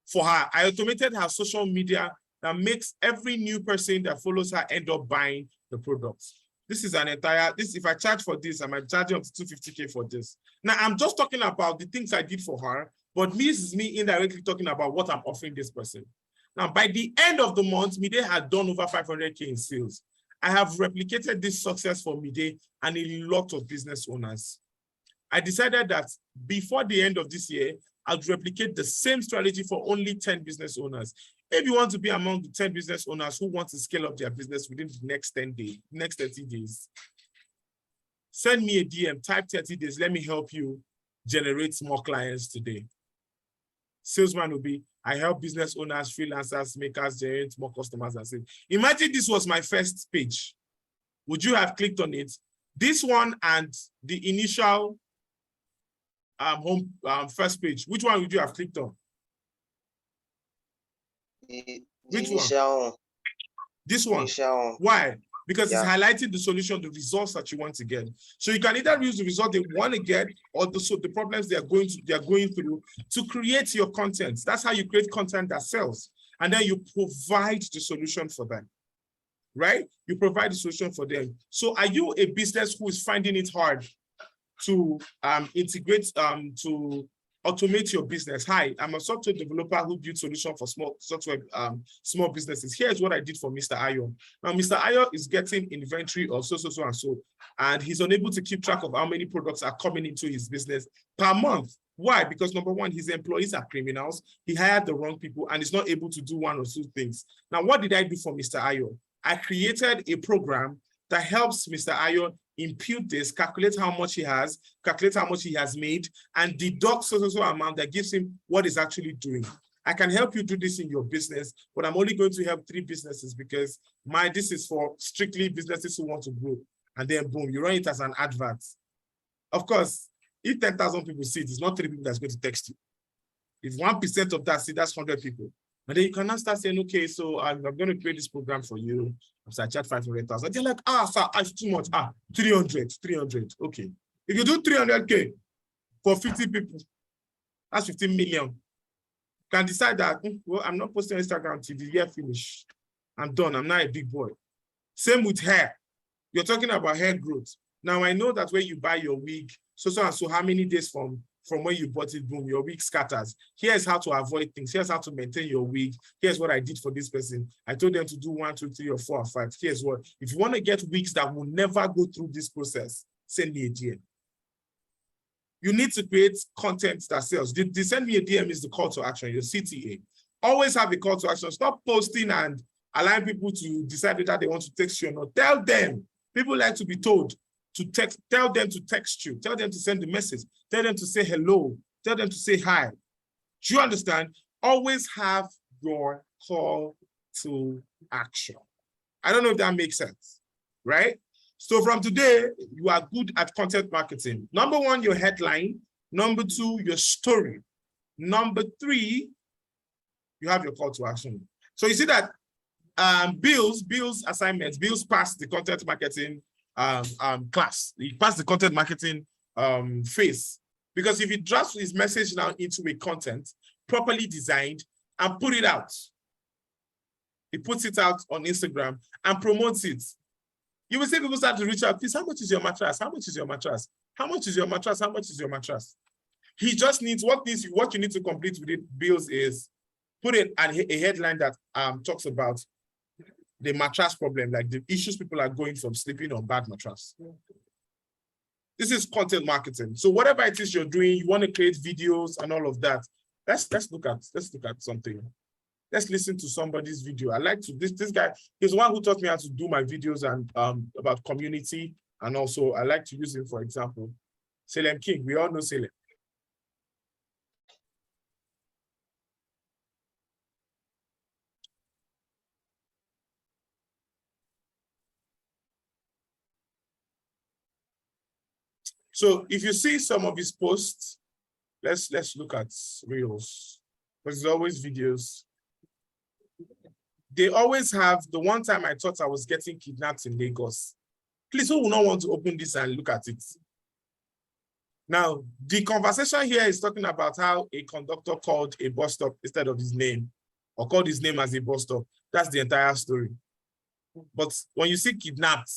For her, I automated her social media that makes every new person that follows her end up buying the products. This is an entire, if I charge for this, I might charge up to 250K for this. Now, I'm just talking about the things I did for her, but this is me indirectly talking about what I'm offering this person. Now, by the end of the month, Mide had done over 500K in sales. I have replicated this success for Mide and a lot of business owners. I decided that before the end of this year, I'll replicate the same strategy for only 10 business owners. If you want to be among the 10 business owners who want to scale up their business within the next 30 days, send me a DM, type 30 days, let me help you generate more clients today. Salesman will be, I help business owners, freelancers, makers generate more customers and sales. Imagine this was my first page. Would you have clicked on it? This one and the initial first page, which one would you have clicked on? Which one? This one. Why? Because it's highlighting the solution, the results that you want to get. So you can either use the result they want to get or the problems they are going through to create your content. That's how you create content that sells. And then you provide the solution for them, right? You provide the solution for them. So are you a business who is finding it hard to integrate, to automate your business? Hi, I'm a software developer who builds solutions for small businesses. Here's what I did for Mr. Ayo. Now, Mr. Ayo is getting inventory of so, and he's unable to keep track of how many products are coming into his business per month. Why? Because number one, his employees are criminals. He hired the wrong people and is not able to do one or two things. Now, what did I do for Mr. Ayo? I created a program that helps Mr. Ayo impute this, calculate how much he has, calculate how much he has made, and deduct so amount that gives him what he's actually doing. I can help you do this in your business, but I'm only going to help 3 businesses because this is for strictly businesses who want to grow. And then boom, you run it as an advert. Of course, if 10,000 people see it, it's not 3 people that's going to text you. If 1% of that see, that's 100 people. And then you can now start saying, okay, so I'm going to create this program for you. So I charge 500,000. They're like, sir, it's too much. 300. Okay. If you do 300K for 50 people, that's 15 million. You can decide that, well, I'm not posting on Instagram till the year finish. I'm done. I'm not a big boy. Same with hair. You're talking about hair growth. Now, I know that when you buy your wig, so how many days from when you bought it, boom, your wig scatters. Here's how to avoid things. Here's how to maintain your wig. Here's what I did for this person. I told them to do 1, 2, 3, or 4, or 5. Here's what. If you want to get wigs that will never go through this process, send me a DM. You need to create content that sells. The send me a DM is the call to action, your CTA. Always have a call to action. Stop posting and allowing people to decide whether they want to text you or not. Tell them. People like to be told to text, tell them to text you, tell them to send the message, tell them to say hello, tell them to say hi. Do you understand? Always have your call to action. I don't know if that makes sense, right? So from today, you are good at content marketing. Number one, your headline. Number two, your story. Number three, you have your call to action. So you see that Bill's assignments, Bill's passed the content marketing class. He passed the content marketing phase. Because if he drafts his message now into a content, properly designed, and put it out, he puts it out on Instagram and promotes it. You will see people start to reach out, please, how much is your mattress? How much is your mattress? How much is your mattress? How much is your mattress? He just needs, what you need to complete with it, Bills, is put in a headline that talks about the mattress problem, like the issues people are going from sleeping on bad mattress. This is content marketing. So whatever it is you're doing, you want to create videos and all of that. Let's look at something. Let's listen to somebody's video. I like to, this guy, he's the one who taught me how to do my videos and about community. And also I like to use him, for example, Salem King. We all know Salem. So if you see some of his posts, let's look at reels, because there's always videos. They always have, the one time I thought I was getting kidnapped in Lagos. Please, who will not want to open this and look at it? Now, the conversation here is talking about how a conductor called a bus stop instead of his name, or called his name as a bus stop. That's the entire story. But when you see kidnapped,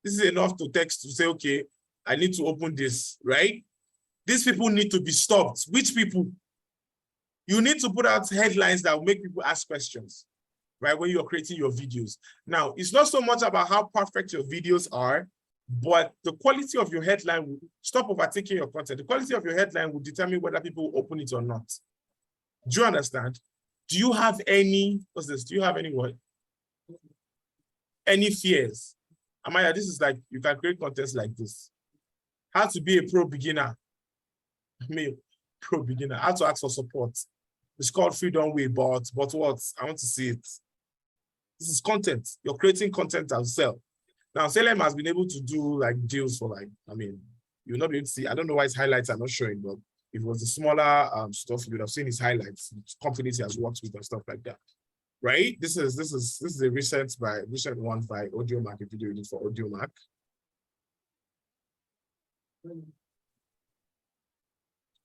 this is enough to text to say, okay, I need to open this, right? These people need to be stopped. Which people? You need to put out headlines that will make people ask questions, right? When you're creating your videos. Now, it's not so much about how perfect your videos are, but the quality of your headline will stop overtaking your content. The quality of your headline will determine whether people will open it or not. Do you understand? Do you have any, what's this? Do you have any what? Any fears? Amaya, this is like, you can create contents like this. How to be a pro beginner. Pro beginner. How to ask for support. It's called Freedom Way, but what? I want to see it. This is content. You're creating content as well. Now, Salem has been able to do like deals for like, I mean, you'll not be able to see. I don't know why his highlights are not showing, but if it was the smaller stuff, you would have seen his highlights, companies he has worked with and stuff like that. Right? This is a recent one by AudioMac, a video unit for AudioMac.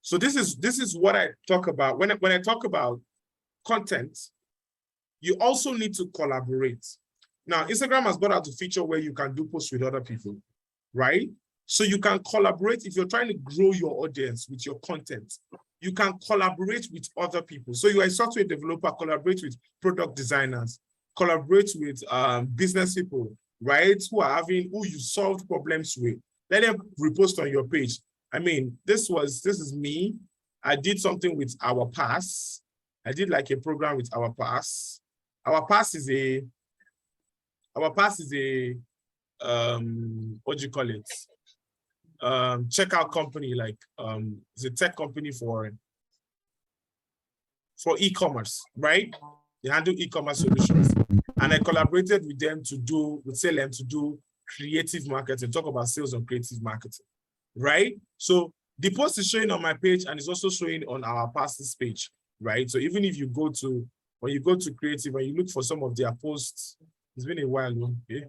So this is what I talk about. When I talk about content, you also need to collaborate. Now, Instagram has got out a feature where you can do posts with other people, right? So you can collaborate if you're trying to grow your audience with your content. You can collaborate with other people. So you are a software developer, collaborate with product designers, collaborate with business people, right? Who you solved problems with. Let them repost on your page. I mean, this is me. I did something with Our Pass. I did like a program with Our Pass. Our Pass is a what do you call it? Checkout company, like it's a tech company for e-commerce, right? They handle e-commerce solutions. And I collaborated with them with Salem to do creative marketing, talk about sales and creative marketing, right? So the post is showing on my page and it's also showing on Our Pass's page, right? So even if you when you go to creative and you look for some of their posts, it's been a while, okay?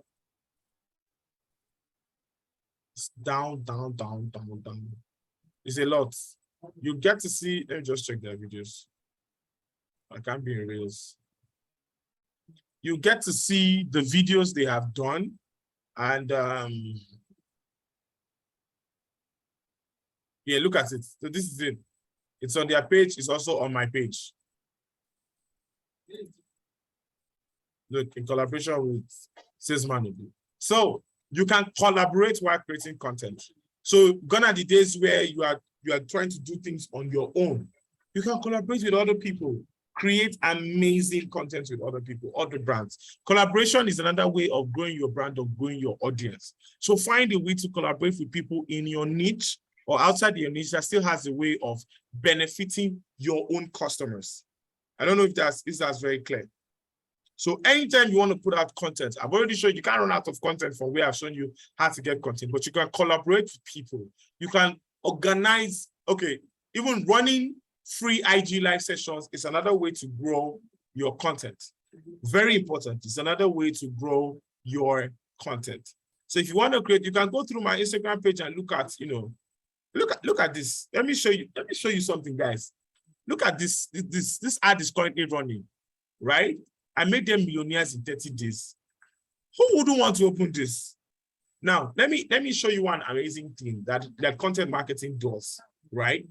It's down. It's a lot. You get to see, let me just check their videos. I can't be in Reels. You get to see the videos they have done. And yeah, look at it. So this is it. It's on their page. It's also on my page. Look, in collaboration with Salesman. So you can collaborate while creating content. So gone are the days where you are trying to do things on your own. You can collaborate with other people. Create amazing content with other people, other brands. Collaboration is another way of growing your brand or growing your audience. So find a way to collaborate with people in your niche or outside your niche that still has a way of benefiting your own customers. I don't know if that's very clear. So anytime you want to put out content, I've already shown you can't run out of content from where I've shown you how to get content, but you can collaborate with people. You can organize, okay, even running free IG live sessions is another way to grow your content. Very important. It's another way to grow your content. So if you want to create, you can go through my Instagram page and look at, look at this. Let me show you something, guys. Look at this. This ad is currently running, right? I made them millionaires in 30 days. Who wouldn't want to open this? Now, let me show you one amazing thing that content marketing does, right?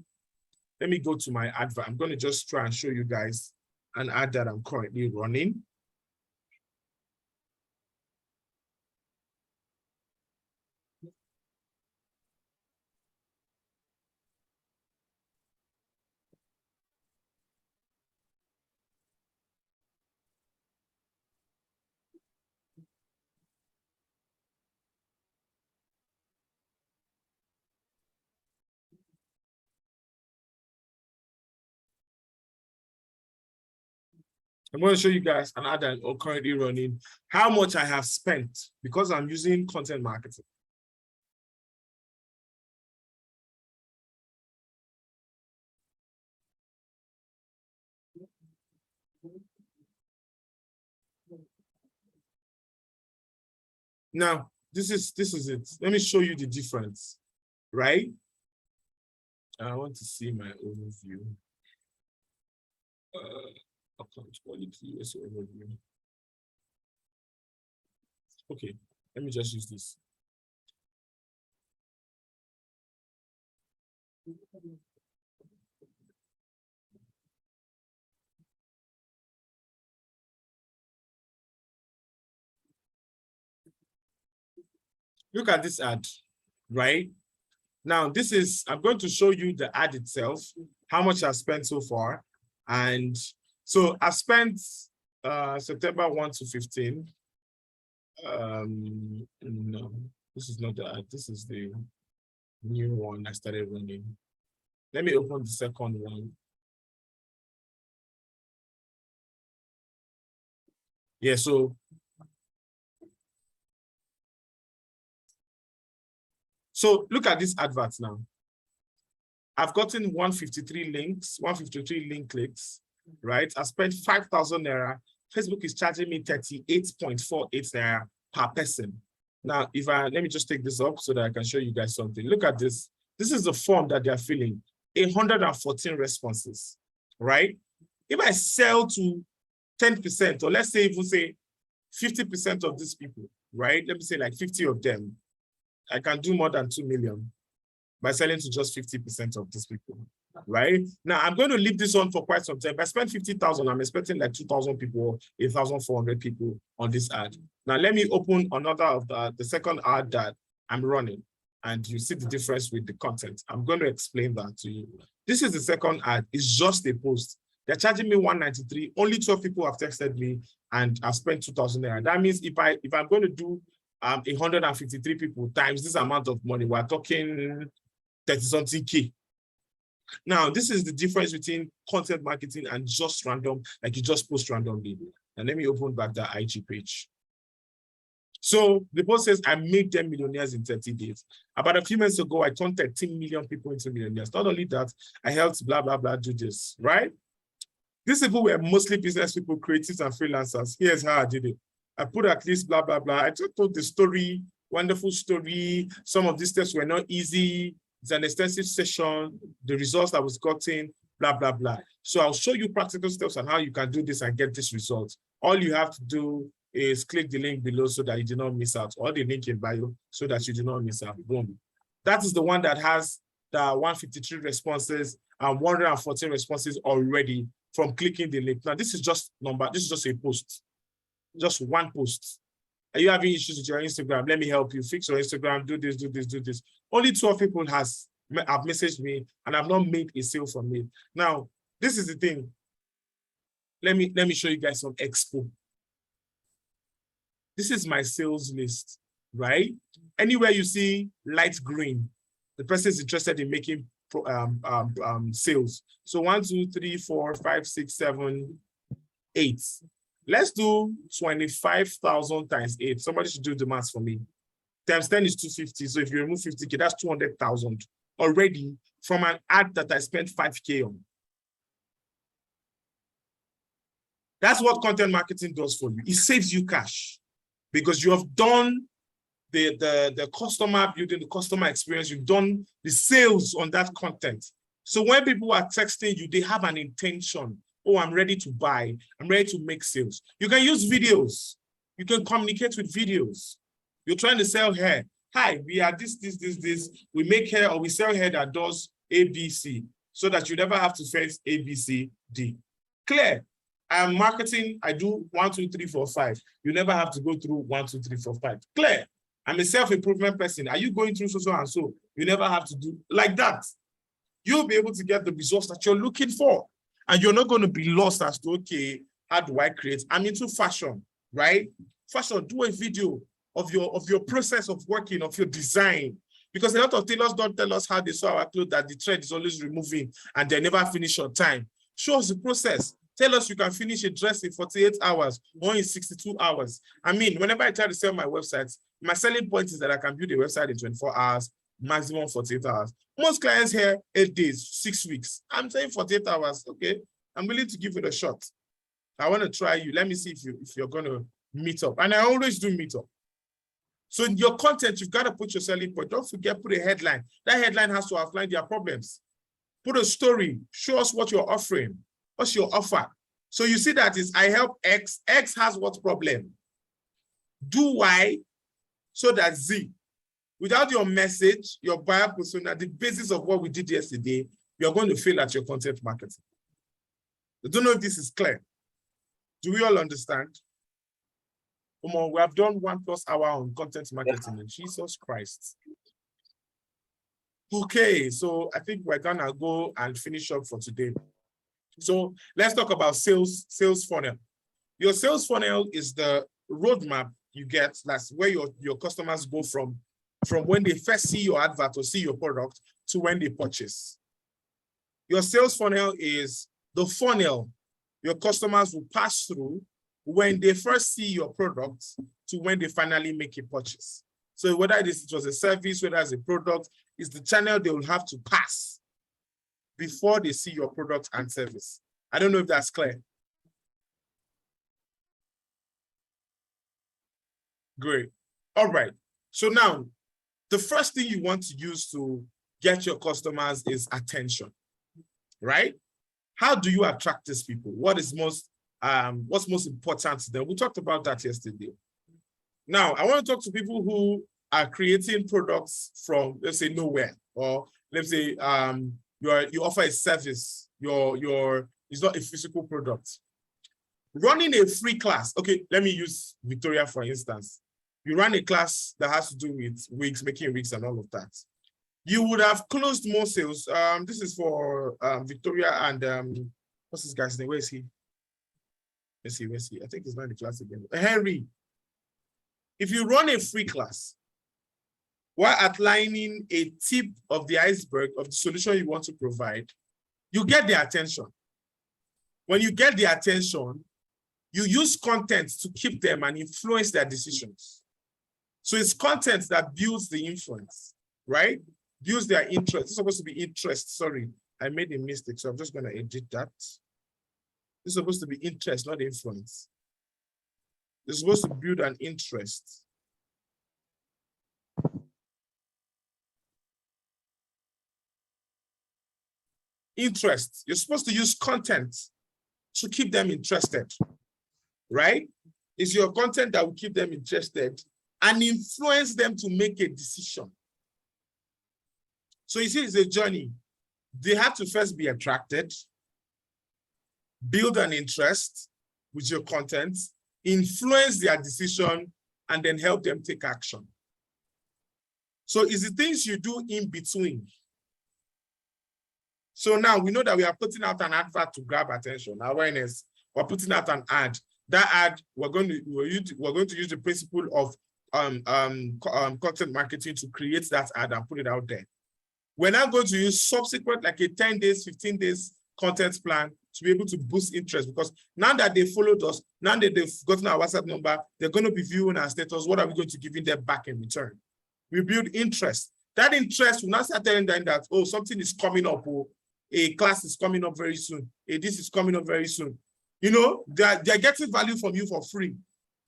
Let me go to my advert. I'm going to just try and show you guys an ad that I'm currently running. I'm going to show you guys an ad that I'm currently running, how much I have spent because I'm using content marketing. Now, this is it. Let me show you the difference, right? I want to see my overview. Account quality, yes, overview. Okay, let me just use this. Look at this ad, right? Now, I'm going to show you the ad itself, how much I've spent so far. And so I spent September 1 to 15. No, this is not the ad. This is the new one I started running. Let me open the second one. Yeah, so look at this advert now. I've gotten 153 links, 153 link clicks, right? I spent 5,000 naira. Facebook is charging me 38.48 naira per person. Now, let me just take this up so that I can show you guys something. Look at this. This is the form that they're filling. 114 responses, right? If I sell to 10%, or let's say even say 50% of these people, right? Let me say like 50 of them, I can do more than 2 million by selling to just 50% of these people, right? Now, I'm going to leave this on for quite some time. If I spend 50,000, I'm expecting like 2,000 people, 8,400 people on this ad. Now, let me open another of the second ad that I'm running, and you see the difference with the content. I'm going to explain that to you. This is the second ad. It's just a post. They're charging me 193. Only 12 people have texted me, and I've spent 2,000 naira. That means if I'm going to do 153 people times this amount of money, we're talking 30-something K. Now, this is the difference between content marketing and just random, like you just post randomly. And let me open back the IG page. So the post says, I made them millionaires in 30 days. About a few months ago, I turned 13 million people into millionaires. Not only that, I helped blah, blah, blah do this, right? These people were mostly business people, creatives, and freelancers. Here's how I did it. I put at least blah, blah, blah. I just told the story, wonderful story. Some of these steps were not easy. It's an extensive session. The results I was gotten, blah, blah, blah. So I'll show you practical steps on how you can do this and get this result. All you have to do is click the link below so that you do not miss out, or the link in bio so that you do not miss out. Boom. That is the one that has the 153 responses and 114 responses already from clicking the link. Now, this is just a post. Just one post. Are you having issues with your Instagram? Let me help you fix your Instagram. Do this, do this, do this. Only 12 people have messaged me, and I've not made a sale from it. Now, this is the thing. let me show you guys some expo. This is my sales list, right? Anywhere you see light green, the person is interested in making sales. So 1, 2, 3, 4, 5, 6, 7, 8. Let's do 25,000 times 8. Somebody should do the math for me. Times 10 is 250. So if you remove 50K, that's 200,000 already from an ad that I spent 5K on. That's what content marketing does for you. It saves you cash because you have done the customer building, the customer experience, you've done the sales on that content. So when people are texting you, they have an intention. Oh, I'm ready to buy. I'm ready to make sales. You can use videos. You can communicate with videos. You're trying to sell hair. Hi, we are this. We make hair or we sell hair that does ABC so that you never have to face ABCD. Clear. I'm marketing. I do 1, 2, 3, 4, 5. You never have to go through 1, 2, 3, 4, 5. Clear. I'm a self-improvement person. Are you going through so and so? You never have to do like that. You'll be able to get the results that you're looking for. And you're not going to be lost as to, okay, how do I create? I'm into fashion, right? Fashion, do a video of your process of working, of your design. Because a lot of tailors don't tell us how they sew our clothes, that the thread is always removing and they never finish on time. Show us the process. Tell us you can finish a dress in 48 hours or in 62 hours. I mean, whenever I try to sell my websites, my selling point is that I can build a website in 24 hours, maximum 48 hours. Most clients here, 8 days, 6 weeks. I'm saying 48 hours, okay? I'm willing to give it a shot. I want to try you. Let me see if you're going to meet up. And I always do meet up. So in your content, you've got to put your selling point. Don't forget, put a headline. That headline has to outline their problems. Put a story. Show us what you're offering. What's your offer? So you see that is I help X. X has what problem? Do Y so that Z. Without your message, your buyer persona, the basis of what we did yesterday, you're going to fail at your content marketing. I don't know if this is clear. Do we all understand? Come on, we have done 1+ hour on content marketing, and Jesus Christ. Okay, so I think we're gonna go and finish up for today. So let's talk about sales funnel. Your sales funnel is the roadmap you get. That's where your customers go from when they first see your advert or see your product to when they purchase. Your sales funnel is the funnel your customers will pass through when they first see your product to when they finally make a purchase. So whether it was a service, whether it's a product, it's the channel they will have to pass before they see your product and service. I don't know if that's clear. Great. All right. So now, the first thing you want to use to get your customers is attention, right? How do you attract these people? What's most important to them? We talked about that yesterday. Now, I want to talk to people who are creating products from, let's say, nowhere, or let's say you offer a service. It's not a physical product. Running a free class. Okay, let me use Victoria for instance. You run a class that has to do with wigs, making wigs, and all of that. You would have closed more sales. This is for Victoria and what's this guy's name? Where is he? Let's see, where's he? I think he's not in the class again. Henry. If you run a free class while outlining a tip of the iceberg of the solution you want to provide, you get their attention. When you get their attention, you use content to keep them and influence their decisions. So it's content that builds the influence, right? Builds their interest. It's supposed to be interest. Sorry, I made a mistake, so I'm just going to edit that. It's supposed to be interest, not influence. It's supposed to build an interest. Interest. You're supposed to use content to keep them interested, right? It's your content that will keep them interested and influence them to make a decision. So you see, it's a journey. They have to first be attracted, build an interest with your content, influence their decision, and then help them take action. So it's the things you do in between. So now we know that we are putting out an advert to grab attention, awareness, we're putting out an ad. That ad, we're going to use the principle of content marketing to create that ad and put it out there. We're now going to use subsequent, like a 10 days, 15 days content plan to be able to boost interest, because now that they followed us, now that they've gotten our WhatsApp number, they're going to be viewing our status. What are we going to give them back in return? We build interest. That interest will not start telling them that, oh, something is coming up, or a class is coming up very soon, this is coming up very soon. You know, they're getting value from you for free.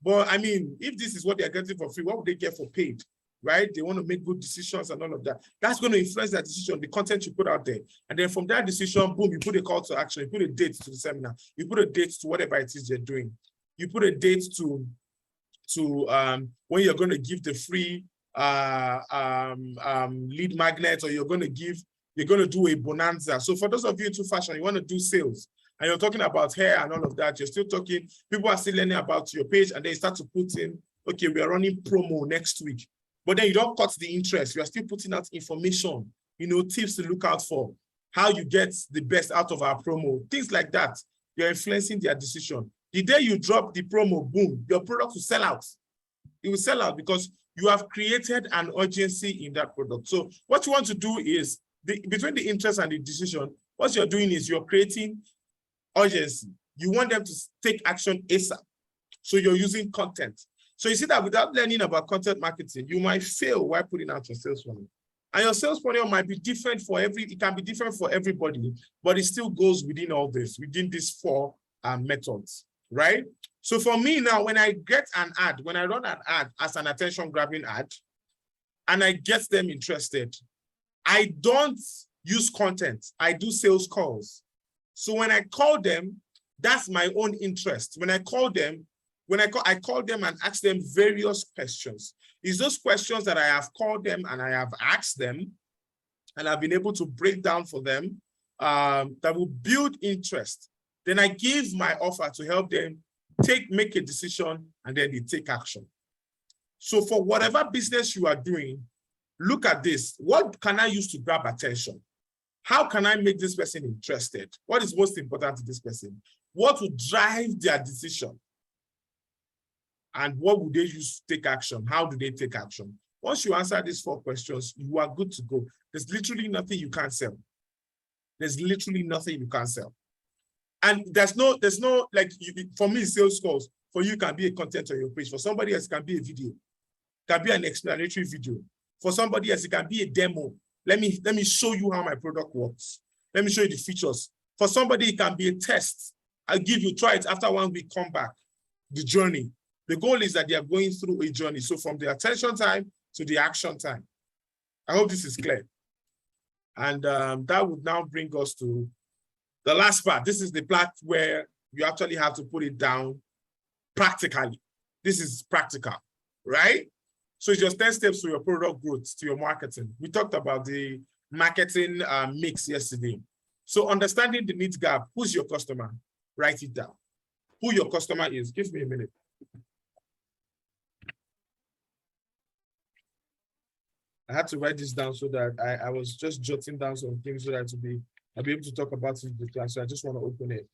But I mean, if this is what they're getting for free, what would they get for paid? Right? They want to make good decisions and all of that. That's going to influence that decision, the content you put out there. And then from that decision, boom, you put a call to action, you put a date to the seminar, you put a date to whatever it is they're doing. You put a date to when you're going to give the free lead magnet, or you're going to do a bonanza. So for those of you into fashion, you want to do sales, and you're talking about hair and all of that, you're still talking, people are still learning about your page, and they start to put in, okay, we are running promo next week. But then you don't cut the interest. You are still putting out information, you know, tips to look out for, how you get the best out of our promo, things like that. You're influencing their decision. The day you drop the promo, boom, your product will sell out. It will sell out because you have created an urgency in that product. So what you want to do is, between the interest and the decision, what you're doing is you're creating urgency. You want them to take action ASAP. So you're using content. So you see that without learning about content marketing, you might fail while putting out your sales funnel. And your sales funnel might be different for it can be different for everybody, but it still goes within all this, within these 4 methods, right? So for me now, when I get an ad, when I run an ad as an attention grabbing ad, and I get them interested, I don't use content, I do sales calls. So when I call them, that's my own interest. When I call them, I call them and ask them various questions. It's those questions that I have called them and I have asked them, and I've been able to break down for them, that will build interest. Then I give my offer to help them make a decision, and then they take action. So for whatever business you are doing, look at this. What can I use to grab attention? How can I make this person interested? What is most important to this person? What will drive their decision? And what would they use to take action? How do they take action? Once you answer these 4 questions, you are good to go. There's literally nothing you can't sell. There's literally nothing you can't sell. And there's no, like, for me, sales calls, for you can be a content on your page. For somebody else, it can be a video. It can be an explanatory video. For somebody else, it can be a demo. Let me show you how my product works. Let me show you the features. For somebody, it can be a test. I'll give you, try it after 1 week, come back. The journey. The goal is that they are going through a journey. So from the attention time to the action time. I hope this is clear. And that would now bring us to the last part. This is the part where you actually have to put it down practically. This is practical, right? So it's just 10 steps to your product growth, to your marketing. We talked about the marketing mix yesterday. So understanding the needs gap, who's your customer? Write it down. Who your customer is. Give me a minute. I had to write this down so that I was just jotting down some things so that I'll be able to talk about it in the class. So I just want to open it.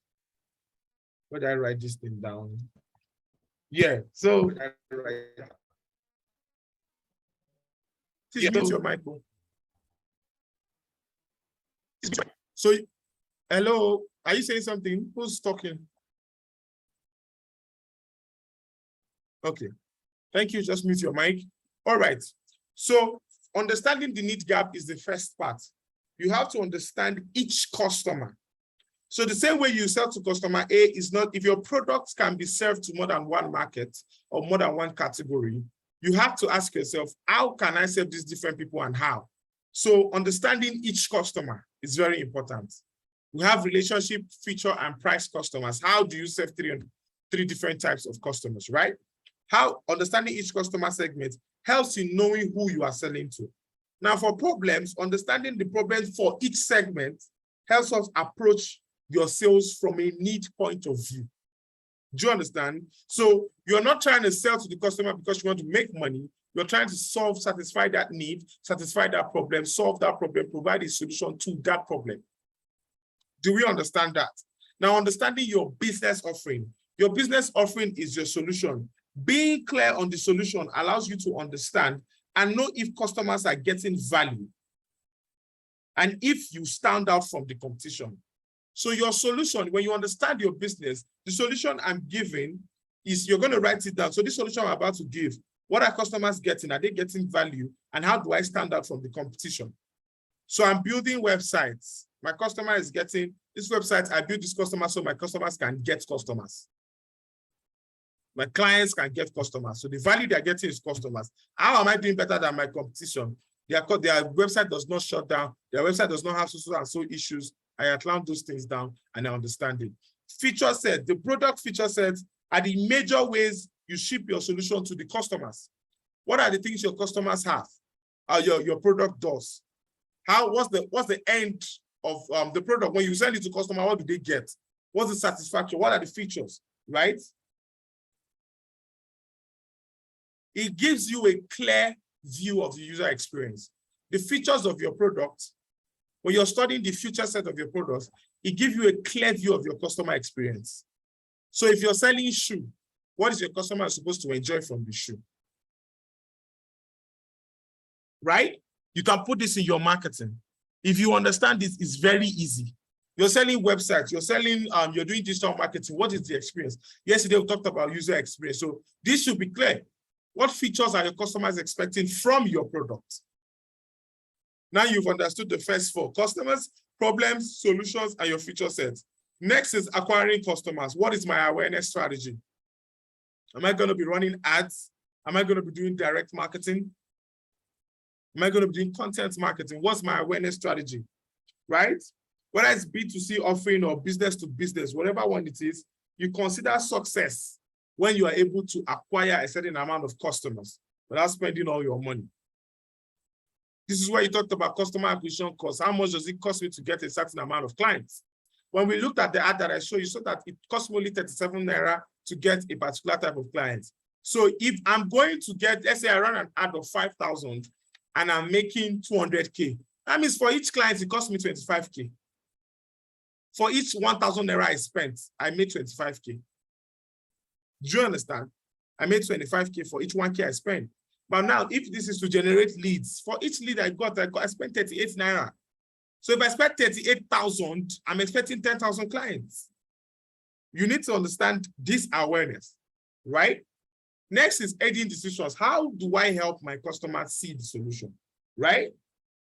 Where did I write this thing down? Yeah, so mute your mic. So, hello, are you saying something? Who's talking? Okay, thank you. Just mute your mic. All right. So, understanding the need gap is the first part. You have to understand each customer. So the same way you sell to customer A is not, if your products can be served to more than one market or more than one category, you have to ask yourself, how can I serve these different people and how? So understanding each customer is very important. We have relationship, feature, and price customers. How do you serve three different types of customers, right? How understanding each customer segment helps in knowing who you are selling to. Now for problems, understanding the problems for each segment helps us approach your sales from a need point of view. Do you understand? So you're not trying to sell to the customer because you want to make money. You're trying to satisfy that need, satisfy that problem, solve that problem, provide a solution to that problem. Do we understand that? Now, understanding your business offering. Your business offering is your solution. Being clear on the solution allows you to understand and know if customers are getting value and if you stand out from the competition. So your solution, when you understand your business, the solution I'm giving is you're going to write it down. So this solution I'm about to give, what are customers getting? Are they getting value? And how do I stand out from the competition? So I'm building websites. My customer is getting this website. I build this customer so my customers can get customers. My clients can get customers. So the value they're getting is customers. How am I doing better than my competition? Their website does not shut down. Their website does not have so and so issues. I outline those things down and I understand it. Feature set, the product feature sets are the major ways you ship your solution to the customers. What are the things your customers have? Your product does? What's the end of the product? When you send it to customer, what do they get? What's the satisfaction? What are the features, right? It gives you a clear view of the user experience. The features of your product, when you're studying the feature set of your products, it gives you a clear view of your customer experience. So if you're selling shoe, what is your customer supposed to enjoy from the shoe? Right? You can put this in your marketing. If you understand this, it's very easy. You're selling websites, you're doing digital marketing. What is the experience? Yesterday we talked about user experience. So this should be clear. What features are your customers expecting from your product? Now you've understood the first four: customers, problems, solutions, and your feature sets. Next is acquiring customers. What is my awareness strategy? Am I going to be running ads? Am I going to be doing direct marketing? Am I going to be doing content marketing? What's my awareness strategy, right? Whether it's B2C offering or business to business, whatever one it is, you consider success when you are able to acquire a certain amount of customers without spending all your money. This is where you talked about customer acquisition costs. How much does it cost me to get a certain amount of clients? When we looked at the ad that I showed you, saw that it cost me only 37 Naira to get a particular type of client. So if I'm going to get, let's say I run an ad of 5,000 and I'm making 200K, that means for each client, it costs me 25K. For each 1,000 Naira I spent, I made 25K. Do you understand? I made 25K for each 1K I spent. But now, if this is to generate leads, for each lead I spent 38 Naira. So if I spend 38,000, I'm expecting 10,000 clients. You need to understand this awareness, right? Next is aiding decisions. How do I help my customers see the solution, right?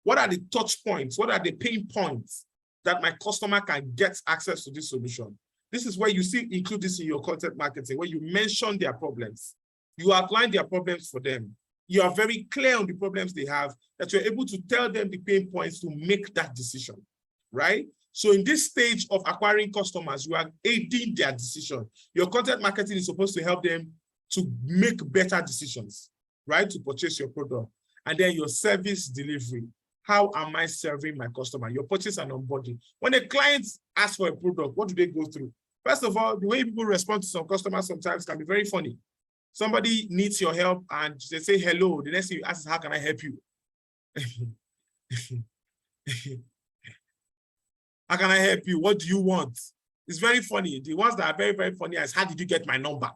What are the touch points? What are the pain points that my customer can get access to this solution? This is where you include this in your content marketing, where you mention their problems. You outline their problems for them. You are very clear on the problems they have, that you're able to tell them the pain points to make that decision, right? So in this stage of acquiring customers, you are aiding their decision. Your content marketing is supposed to help them to make better decisions, right? To purchase your product. And then your service delivery. How am I serving my customer? Your purchase and onboarding. When a client asks for a product, what do they go through? First of all, the way people respond to some customers sometimes can be very funny. Somebody needs your help and they say hello. The next thing you ask is, how can I help you? How can I help you? What do you want? It's very funny. The ones that are very, very funny is, how did you get my number? Are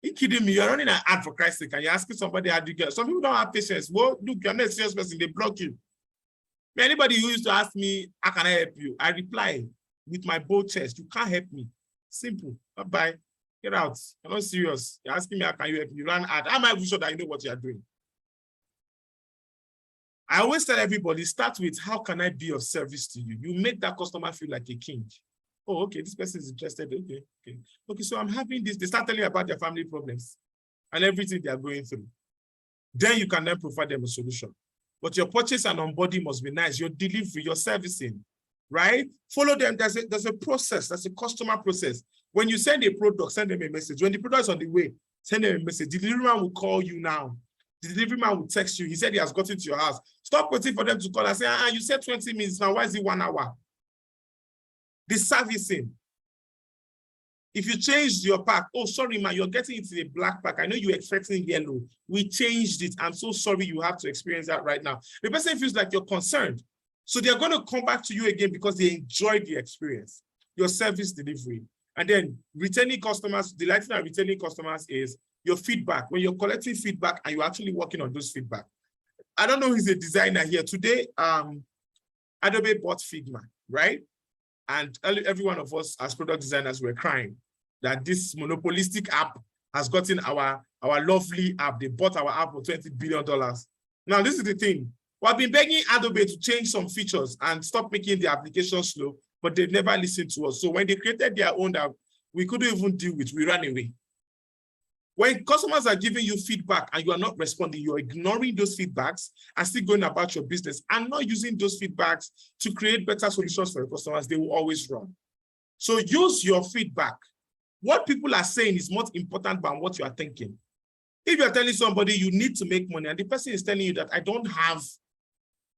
you kidding me? You're running an ad for Christ's sake and you're asking somebody, how do you get? Some people don't have patience. Well, look, you're not a serious person. They block you. Anybody who used to ask me, how can I help you? I reply with my bold chest, you can't help me. Simple. Bye-bye. Get out. You're not serious. You're asking me, how can you help me? You run ad. How am I even sure that you know what you're doing? I always tell everybody, start with, how can I be of service to you? You make that customer feel like a king. Oh, okay, this person is interested. Okay, so I'm having this. They start telling you about their family problems and everything they are going through. Then you can then provide them a solution. But your purchase and onboarding must be nice. Your delivery, your servicing, right? Follow them. There's a process. There's a customer process. When you send a product, send them a message. When the product is on the way, send them a message. The delivery man will call you now. The delivery man will text you. He said he has gotten to your house. Stop waiting for them to call and say, you said 20 minutes now. Why is it 1 hour? The servicing. If you changed your pack, oh, sorry, man, you're getting into a black pack. I know you're expecting yellow. We changed it. I'm so sorry you have to experience that right now. The person feels like you're concerned. So they're going to come back to you again because they enjoyed the experience. your service delivery. And then retaining customers, delighting and retaining customers is your feedback. When you're collecting feedback and you're actually working on those feedback. I don't know who's a designer here. Today, Adobe bought Figma, right? And every one of us as product designers were crying that this monopolistic app has gotten our lovely app. They bought our app for $20 billion. Now, this is the thing. We've been begging Adobe to change some features and stop making the application slow, but they've never listened to us. So when they created their own app, we couldn't even deal with, we ran away. When customers are giving you feedback and you are not responding, you're ignoring those feedbacks and still going about your business and not using those feedbacks to create better solutions for your customers, they will always run. So use your feedback. What people are saying is more important than what you are thinking. If you're telling somebody you need to make money and the person is telling you that I don't have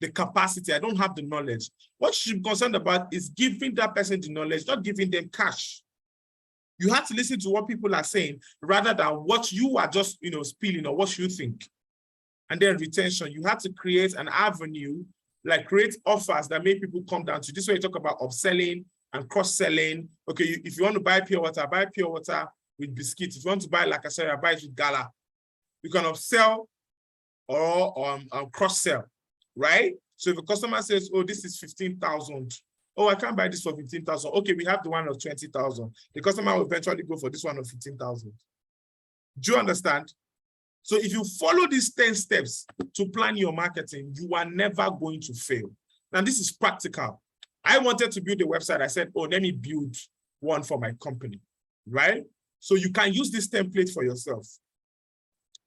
the capacity, I don't have the knowledge, what you should be concerned about is giving that person the knowledge, not giving them cash. You have to listen to what people are saying rather than what you are just, spilling or what you think. And then retention, you have to create an avenue, like create offers that make people come down to. This way you talk about upselling and cross-selling. Okay, if you want to buy pure water with biscuits. If you want to buy Lacasera, buy it with gala. You can upsell or cross-sell, right? So if a customer says, oh, this is 15,000. Oh, I can't buy this for 15,000. Okay, we have the one of 20,000. The customer will eventually go for this one of 15,000. Do you understand? So if you follow these 10 steps to plan your marketing, you are never going to fail. Now, this is practical. I wanted to build a website. I said, oh, let me build one for my company, right? So you can use this template for yourself.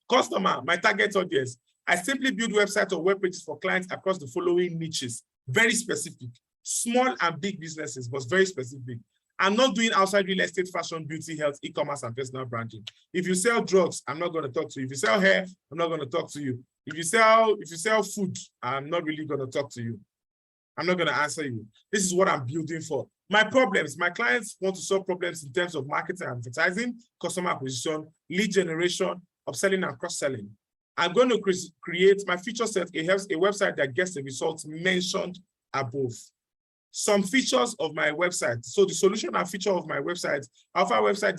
Customer, my target audience. I simply build websites or web pages for clients across the following niches, very specific. Small and big businesses, but very specific. I'm not doing outside real estate, fashion, beauty, health, e-commerce, and personal branding. If you sell drugs, I'm not going to talk to you. If you sell hair, I'm not going to talk to you. If you sell food, I'm not really going to talk to you. I'm not going to answer you. This is what I'm building for. My problems, my clients want to solve problems in terms of marketing and advertising, customer acquisition, lead generation, upselling and cross-selling. I'm going to create my feature set, a website that gets the results mentioned above. Some features of my website. So the solution and feature of my website, offer website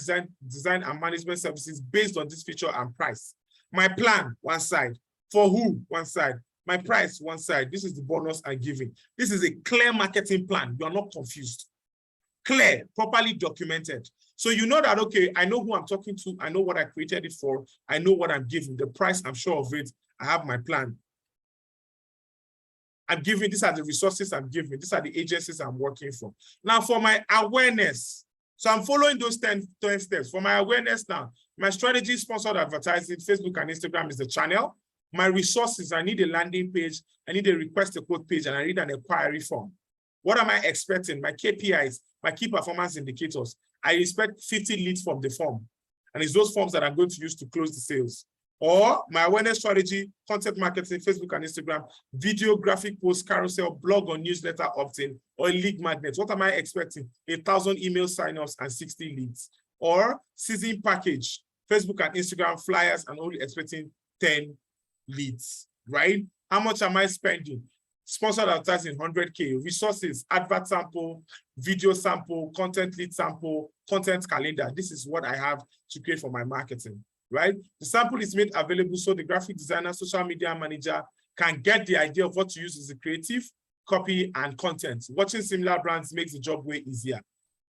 design and management services based on this feature and price. My plan, one side. For who, one side. My price, one side. This is the bonus I'm giving. This is a clear marketing plan. You are not confused. Clear, properly documented. So you know that, okay, I know who I'm talking to. I know what I created it for. I know what I'm giving. The price, I'm sure of it. I have my plan. I'm giving, these are the resources I'm giving. These are the agencies I'm working for. Now for my awareness. So I'm following those 10 steps. For my awareness now, my strategy, sponsored advertising, Facebook and Instagram is the channel. My resources, I need a landing page. I need a request a quote page, and I need an inquiry form. What am I expecting? My KPIs, my key performance indicators. I expect 50 leads from the form. And it's those forms that I'm going to use to close the sales. Or my awareness strategy, content marketing, Facebook and Instagram, video, graphic posts, carousel, blog or newsletter opt-in, or a lead magnet. What am I expecting? 1,000 email signups and 60 leads. Or season package, Facebook and Instagram flyers, and only expecting 10 leads, right? How much am I spending? Sponsored advertising, 100K. Resources, advert sample, video sample, content lead sample, content calendar. This is what I have to create for my marketing. Right? The sample is made available so the graphic designer, social media manager can get the idea of what to use as a creative, copy, and content. Watching similar brands makes the job way easier.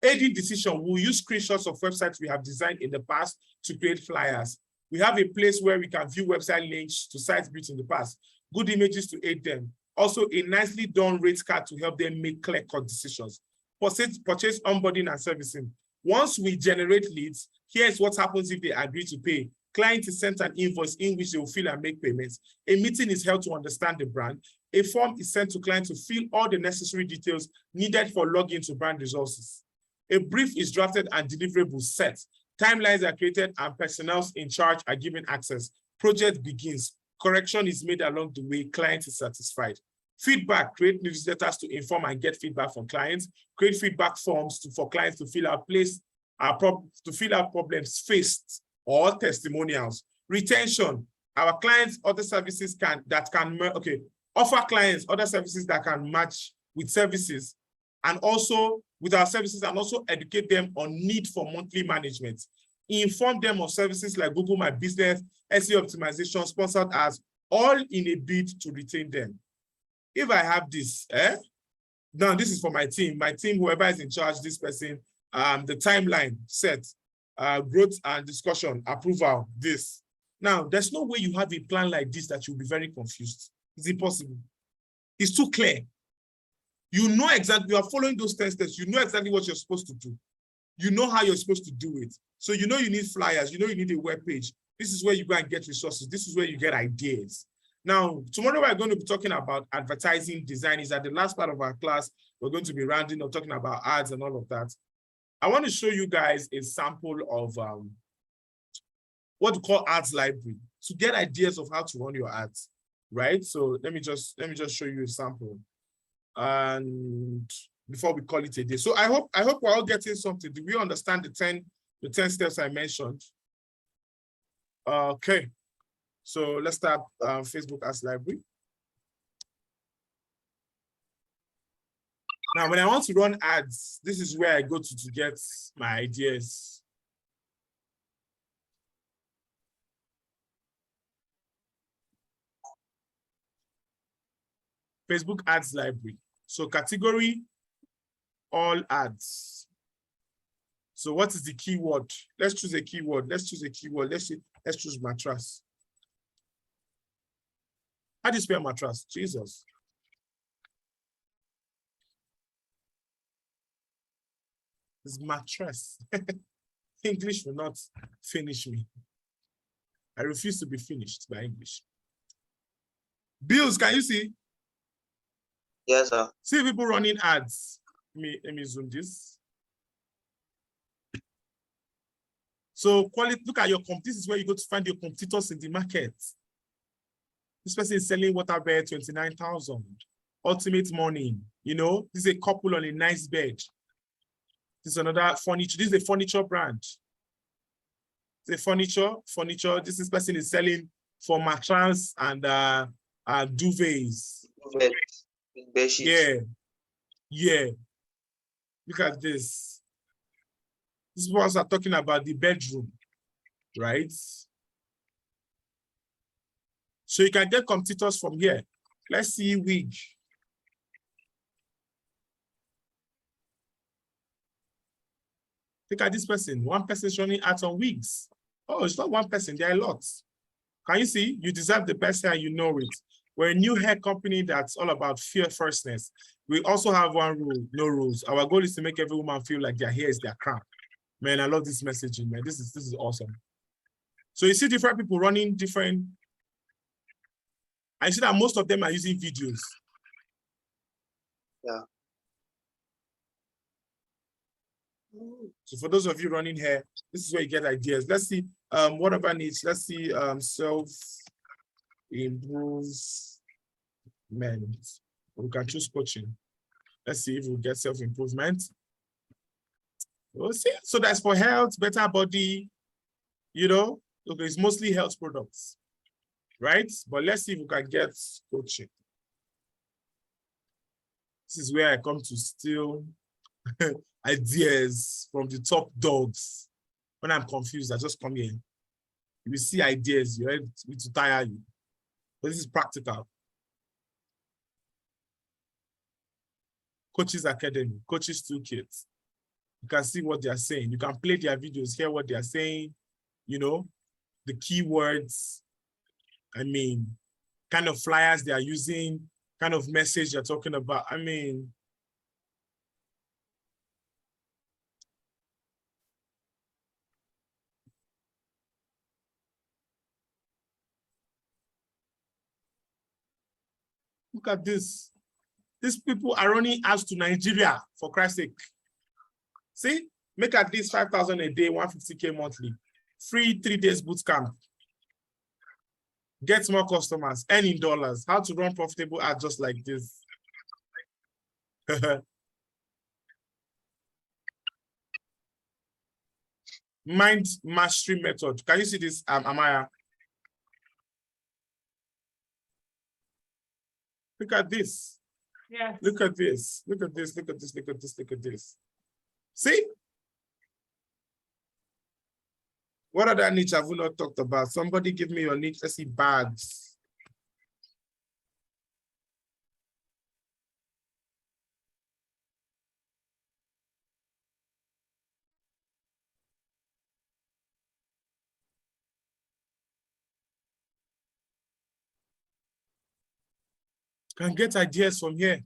Aiding decision, we'll use screenshots of websites we have designed in the past to create flyers. We have a place where we can view website links to sites built in the past, good images to aid them. Also, a nicely done rate card to help them make clear-cut decisions. Purchase, onboarding, and servicing. Once we generate leads, here's what happens if they agree to pay. Client is sent an invoice in which they will fill and make payments. A meeting is held to understand the brand. A form is sent to client to fill all the necessary details needed for login to brand resources. A brief is drafted and deliverables set. Timelines are created and personnel in charge are given access. Project begins. Correction is made along the way. Client is satisfied. Feedback, create newsletters to inform and get feedback from clients. Create feedback forms for clients to fill out problems faced or testimonials. Retention, our clients other services offer clients other services that can match with services and also with our services, and also educate them on need for monthly management. Inform them of services like Google My Business, SEO optimization, sponsored ads, all in a bid to retain them. If I have this, now this is for my team, whoever is in charge, this person, the timeline set, growth and discussion, approval, this. Now, there's no way you have a plan like this that you'll be very confused. It's impossible. It's too clear. You know exactly, you are following those 10 steps. You know exactly what you're supposed to do. You know how you're supposed to do it. So you know you need flyers. You know you need a web page. This is where you go and get resources. This is where you get ideas. Now, tomorrow we're going to be talking about advertising design. Is at the last part of our class. We're going to be rounding up, talking about ads and all of that. I want to show you guys a sample of what we call ads library to get ideas of how to run your ads, right? So let me just show you a sample, and before we call it a day. So I hope we're all getting something. Do we understand the 10 steps I mentioned? Okay, so let's start Facebook Ads Library. Now, when I want to run ads, this is where I go to get my ideas. Facebook Ads Library. So category, all ads. So what is the keyword? Let's choose a keyword. Let's choose mattress. How do you spell mattress? Jesus. It's mattress. English will not finish me. I refuse to be finished by English. Bills, can you see? Yes, sir. See people running ads. Let me zoom this. So quality, look at your this is where you go to find your competitors in the market. This person is selling water bed 29,000. Ultimate Morning, you know, this is a couple on a nice bed. This is another furniture. This is a furniture brand. It's a furniture. This person is selling for mattress and duvets. Yeah. Look at this. These ones are talking about the bedroom, right? So you can get competitors from here. Let's see wig. Look at this person. One person is running ads on wigs. Oh, it's not one person. There are lots. Can you see? You deserve the best hair, you know it. We're a new hair company that's all about fearlessness. We also have one rule, no rules. Our goal is to make every woman feel like their hair is their crown. Man, I love this messaging, man. This is awesome. So you see different people running different. I see that most of them are using videos. Yeah. So for those of you running hair, this is where you get ideas. Let's see whatever needs. Let's see self-improvement. We can choose coaching. Let's see if we get self-improvement. We'll see. So that's for health, better body, you know. Okay, it's mostly health products, right? But let's see if we can get coaching. This is where I come to steal ideas from the top dogs. When I'm confused, I just come here. You will see ideas, you're ready to tire you. But this is practical. Coaches Academy, Coaches Toolkit. You can see what they are saying. You can play their videos, hear what they are saying, you know, the keywords, I mean, kind of flyers they are using, kind of message they're talking about. I mean, look at this. These people are running ads to Nigeria, for Christ's sake. See, make at least 5,000 a day, 150K monthly. Free 3 days boot camp. Get more customers, earn in dollars. How to run profitable ads just like this. Mind mastery method. Can you see this, Amaya? Look at this. Yes. Look at this. Look at this. Look at this. Look at this. Look at this. See? What other niche have we not talked about? Somebody give me your niche. Let's see bags. Can get ideas from here.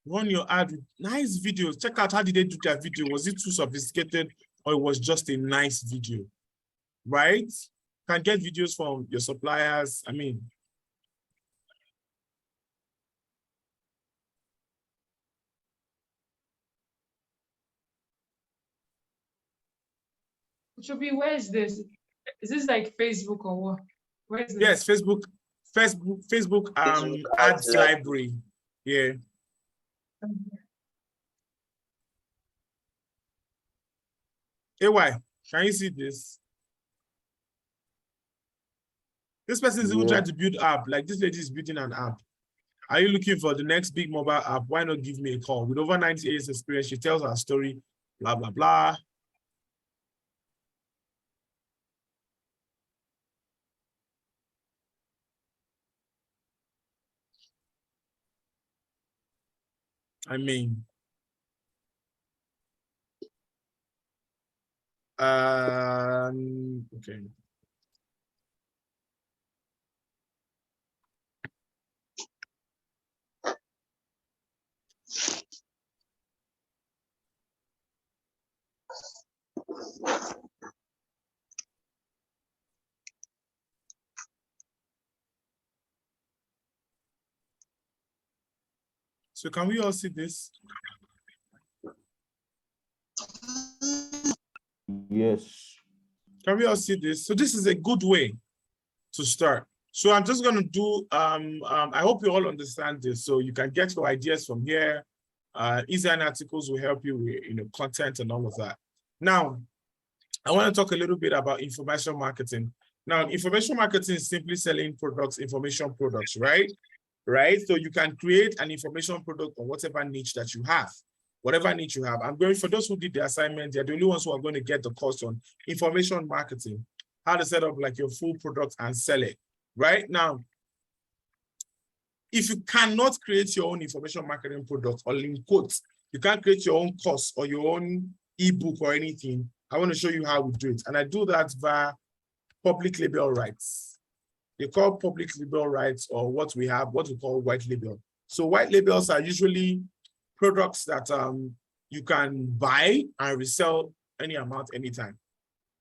Run your ad with nice videos. Check out how did they do their video. Was it too sophisticated or it was just a nice video? Right? Can get videos from your suppliers. I mean, It should be, where is this? Is this like Facebook or what? Where is this? yes, Facebook Facebook ads ads library. Yeah. AY, can you see this? This person is even trying to build app. Like this lady is building an app. Are you looking for the next big mobile app? Why not give me a call? With over 90 years experience, she tells her story, blah, blah, blah. I mean, okay. So can we all see this? Yes. Can we all see this? So this is a good way to start. So I'm just going to do, I hope you all understand this. So you can get your ideas from here. EasyN articles will help you with content and all of that. Now, I want to talk a little bit about information marketing. Now, information marketing is simply selling products, information products, right? Right? So you can create an information product on whatever niche that you have. Whatever niche you have. I'm going, for those who did the assignment, they're the only ones who are going to get the course on information marketing, how to set up like your full product and sell it. Right now, if you cannot create your own information marketing product, or in quotes, you can't create your own course or your own ebook or anything, I want to show you how we do it. And I do that via public label rights. They call public label rights, or what we call white label. So white labels are usually products that you can buy and resell any amount, anytime.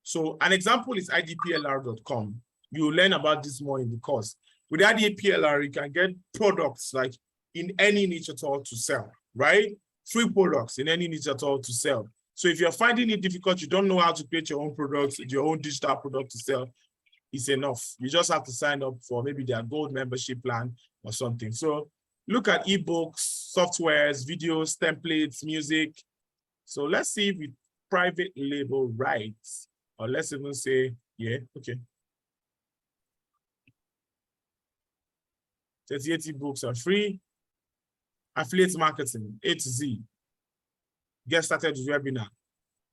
So an example is idplr.com. You will learn about this more in the course. With IDPLR, you can get products like in any niche at all to sell, right? Free products in any niche at all to sell. So if you're finding it difficult, you don't know how to create your own products, your own digital product to sell, it's enough. You just have to sign up for maybe their gold membership plan or something. So look at ebooks, softwares, videos, templates, music. So let's see if we private label rights, or let's even say, yeah, okay. 38 ebooks are free. Affiliate marketing, A to Z. Get started with webinar.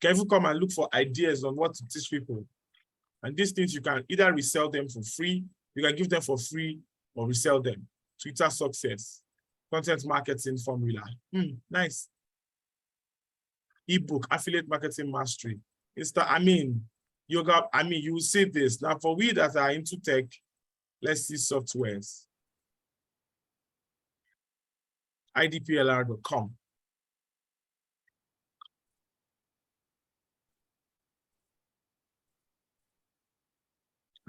Can you come and look for ideas on what to teach people? And these things, you can either resell them for free, you can give them for free, or resell them. Twitter success, content marketing formula. Nice. Ebook, affiliate marketing mastery. You will see this. Now, for we that are into tech, let's see softwares. idplr.com.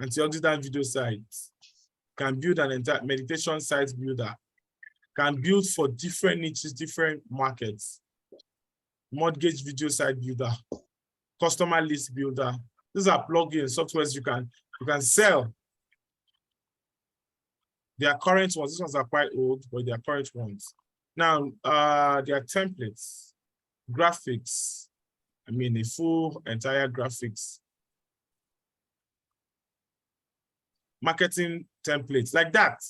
Antioxidant video sites. Can build an entire meditation site builder. Can build for different niches, different markets. Mortgage video site builder. Customer list builder. These are plugins, softwares you can sell. They are current ones. These ones are quite old, but they are current ones. Now, there are templates, graphics. A full entire graphics. Marketing templates like that.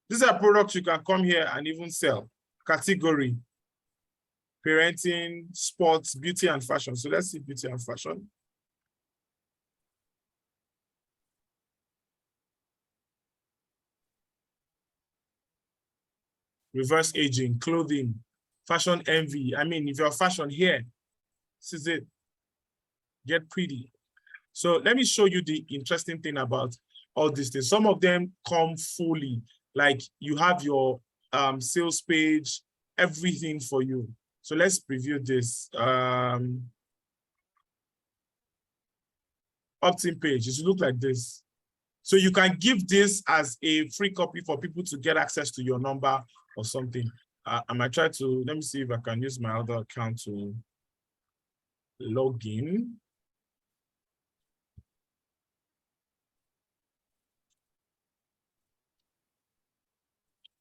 These are products you can come here and even sell. Category, parenting, sports, beauty and fashion. So let's see beauty and fashion. Reverse aging, clothing, fashion envy. I mean, if you're fashion here, this is it. Get pretty. So let me show you the interesting thing about all these things. Some of them come fully, like you have your sales page, everything for you. So let's preview this. Opt-in page, it should look like this. So you can give this as a free copy for people to get access to your number or something. I might try to, let me see if I can use my other account to log in.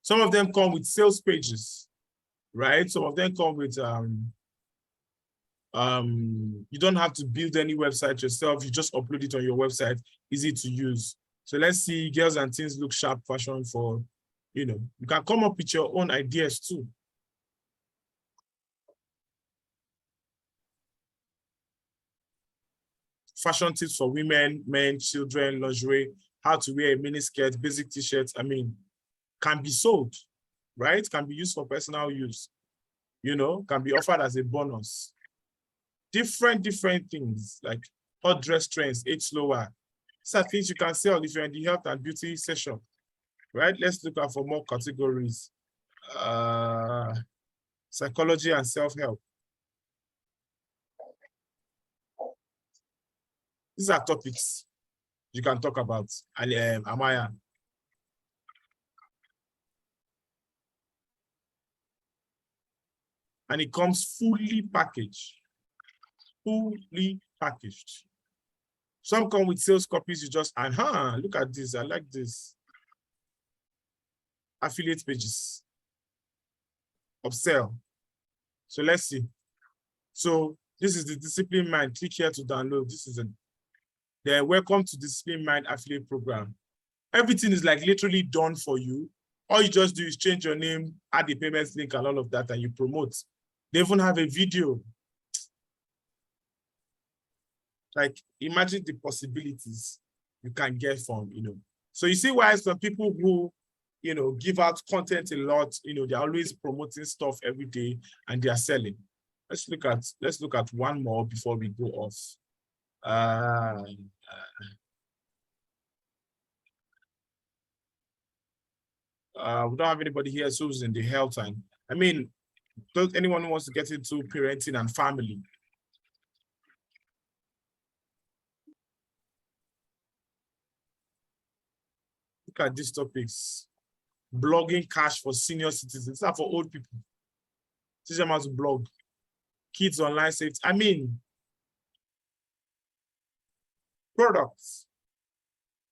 Some of them come with sales pages, right? Some of them come with, you don't have to build any website yourself. You just upload it on your website, easy to use. So let's see, girls and teens look sharp fashion for, you know, you can come up with your own ideas too. Fashion tips for women, men, children, lingerie, how to wear a mini skirt, basic t-shirts, I mean, can be sold, right? Can be used for personal use, you know, can be offered as a bonus. Different things like hot dress trends, age slower. These are things you can sell if you're in the health and beauty session, right? Let's look out for more categories. Psychology and self-help. These are topics you can talk about. Amaya. And it comes fully packaged. Fully packaged. Some come with sales copies, you just, look at this, I like this. Affiliate pages. Upsell. So let's see. So this is the Discipline Mind. Click here to download. This is it. Then welcome to Discipline Mind affiliate program. Everything is like literally done for you. All you just do is change your name, add the payments link and all of that, and you promote. They even have a video. Like, imagine the possibilities you can get from, you know. So you see why some people who, you know, give out content a lot, you know, they're always promoting stuff every day and they are selling. Let's look at one more before we go off. We don't have anybody here who's in the health and, I mean, does anyone who wants to get into parenting and family? Look at these topics. Blogging cash for senior citizens. These are for old people. Teach them how to blog. Kids online safety. I mean, products.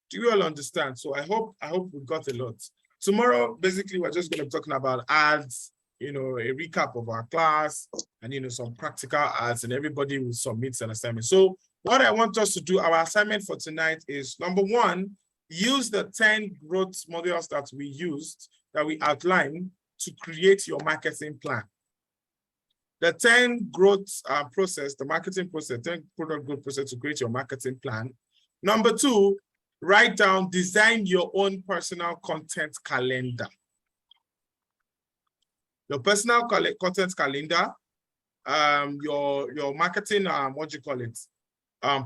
Do you all understand? So I hope we got a lot. Tomorrow, basically, we're just going to be talking about ads, you know, a recap of our class and, you know, some practical ads, and everybody will submit an assignment. So what I want us to do, our assignment for tonight is, number one, use the 10 growth models that we used, that we outlined to create your marketing plan. The 10 growth process, the marketing process, 10 product growth process to create your marketing plan. Number two, write down, design your own personal content calendar. Your personal content calendar, your marketing,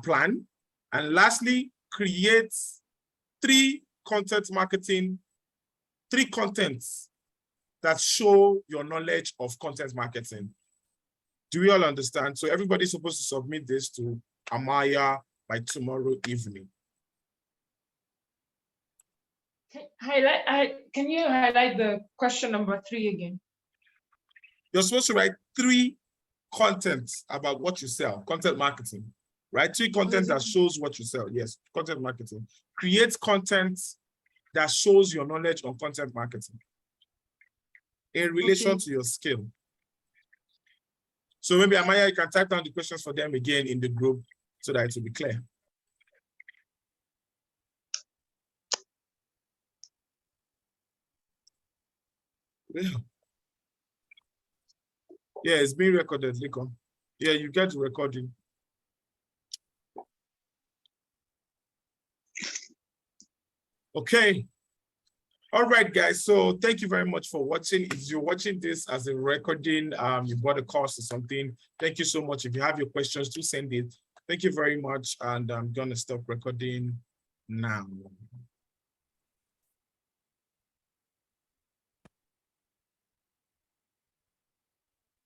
plan. And lastly, create three contents that show your knowledge of content marketing. Do we all understand? So everybody's supposed to submit this to Amaya by tomorrow evening. Can you highlight the question number 3 again? You're supposed to write 3 contents about what you sell, content marketing, right? 3 content that shows what you sell. Yes, content marketing. Create content that shows your knowledge on content marketing in relation to your skill. So maybe Amaya, you can type down the questions for them again in the group so that it will be clear. Yeah, it's being recorded, Lincoln. Yeah, you get the recording. Okay. All right, guys. So thank you very much for watching. If you're watching this as a recording, you bought a course or something, thank you so much. If you have your questions, do send it. Thank you very much. And I'm gonna stop recording now.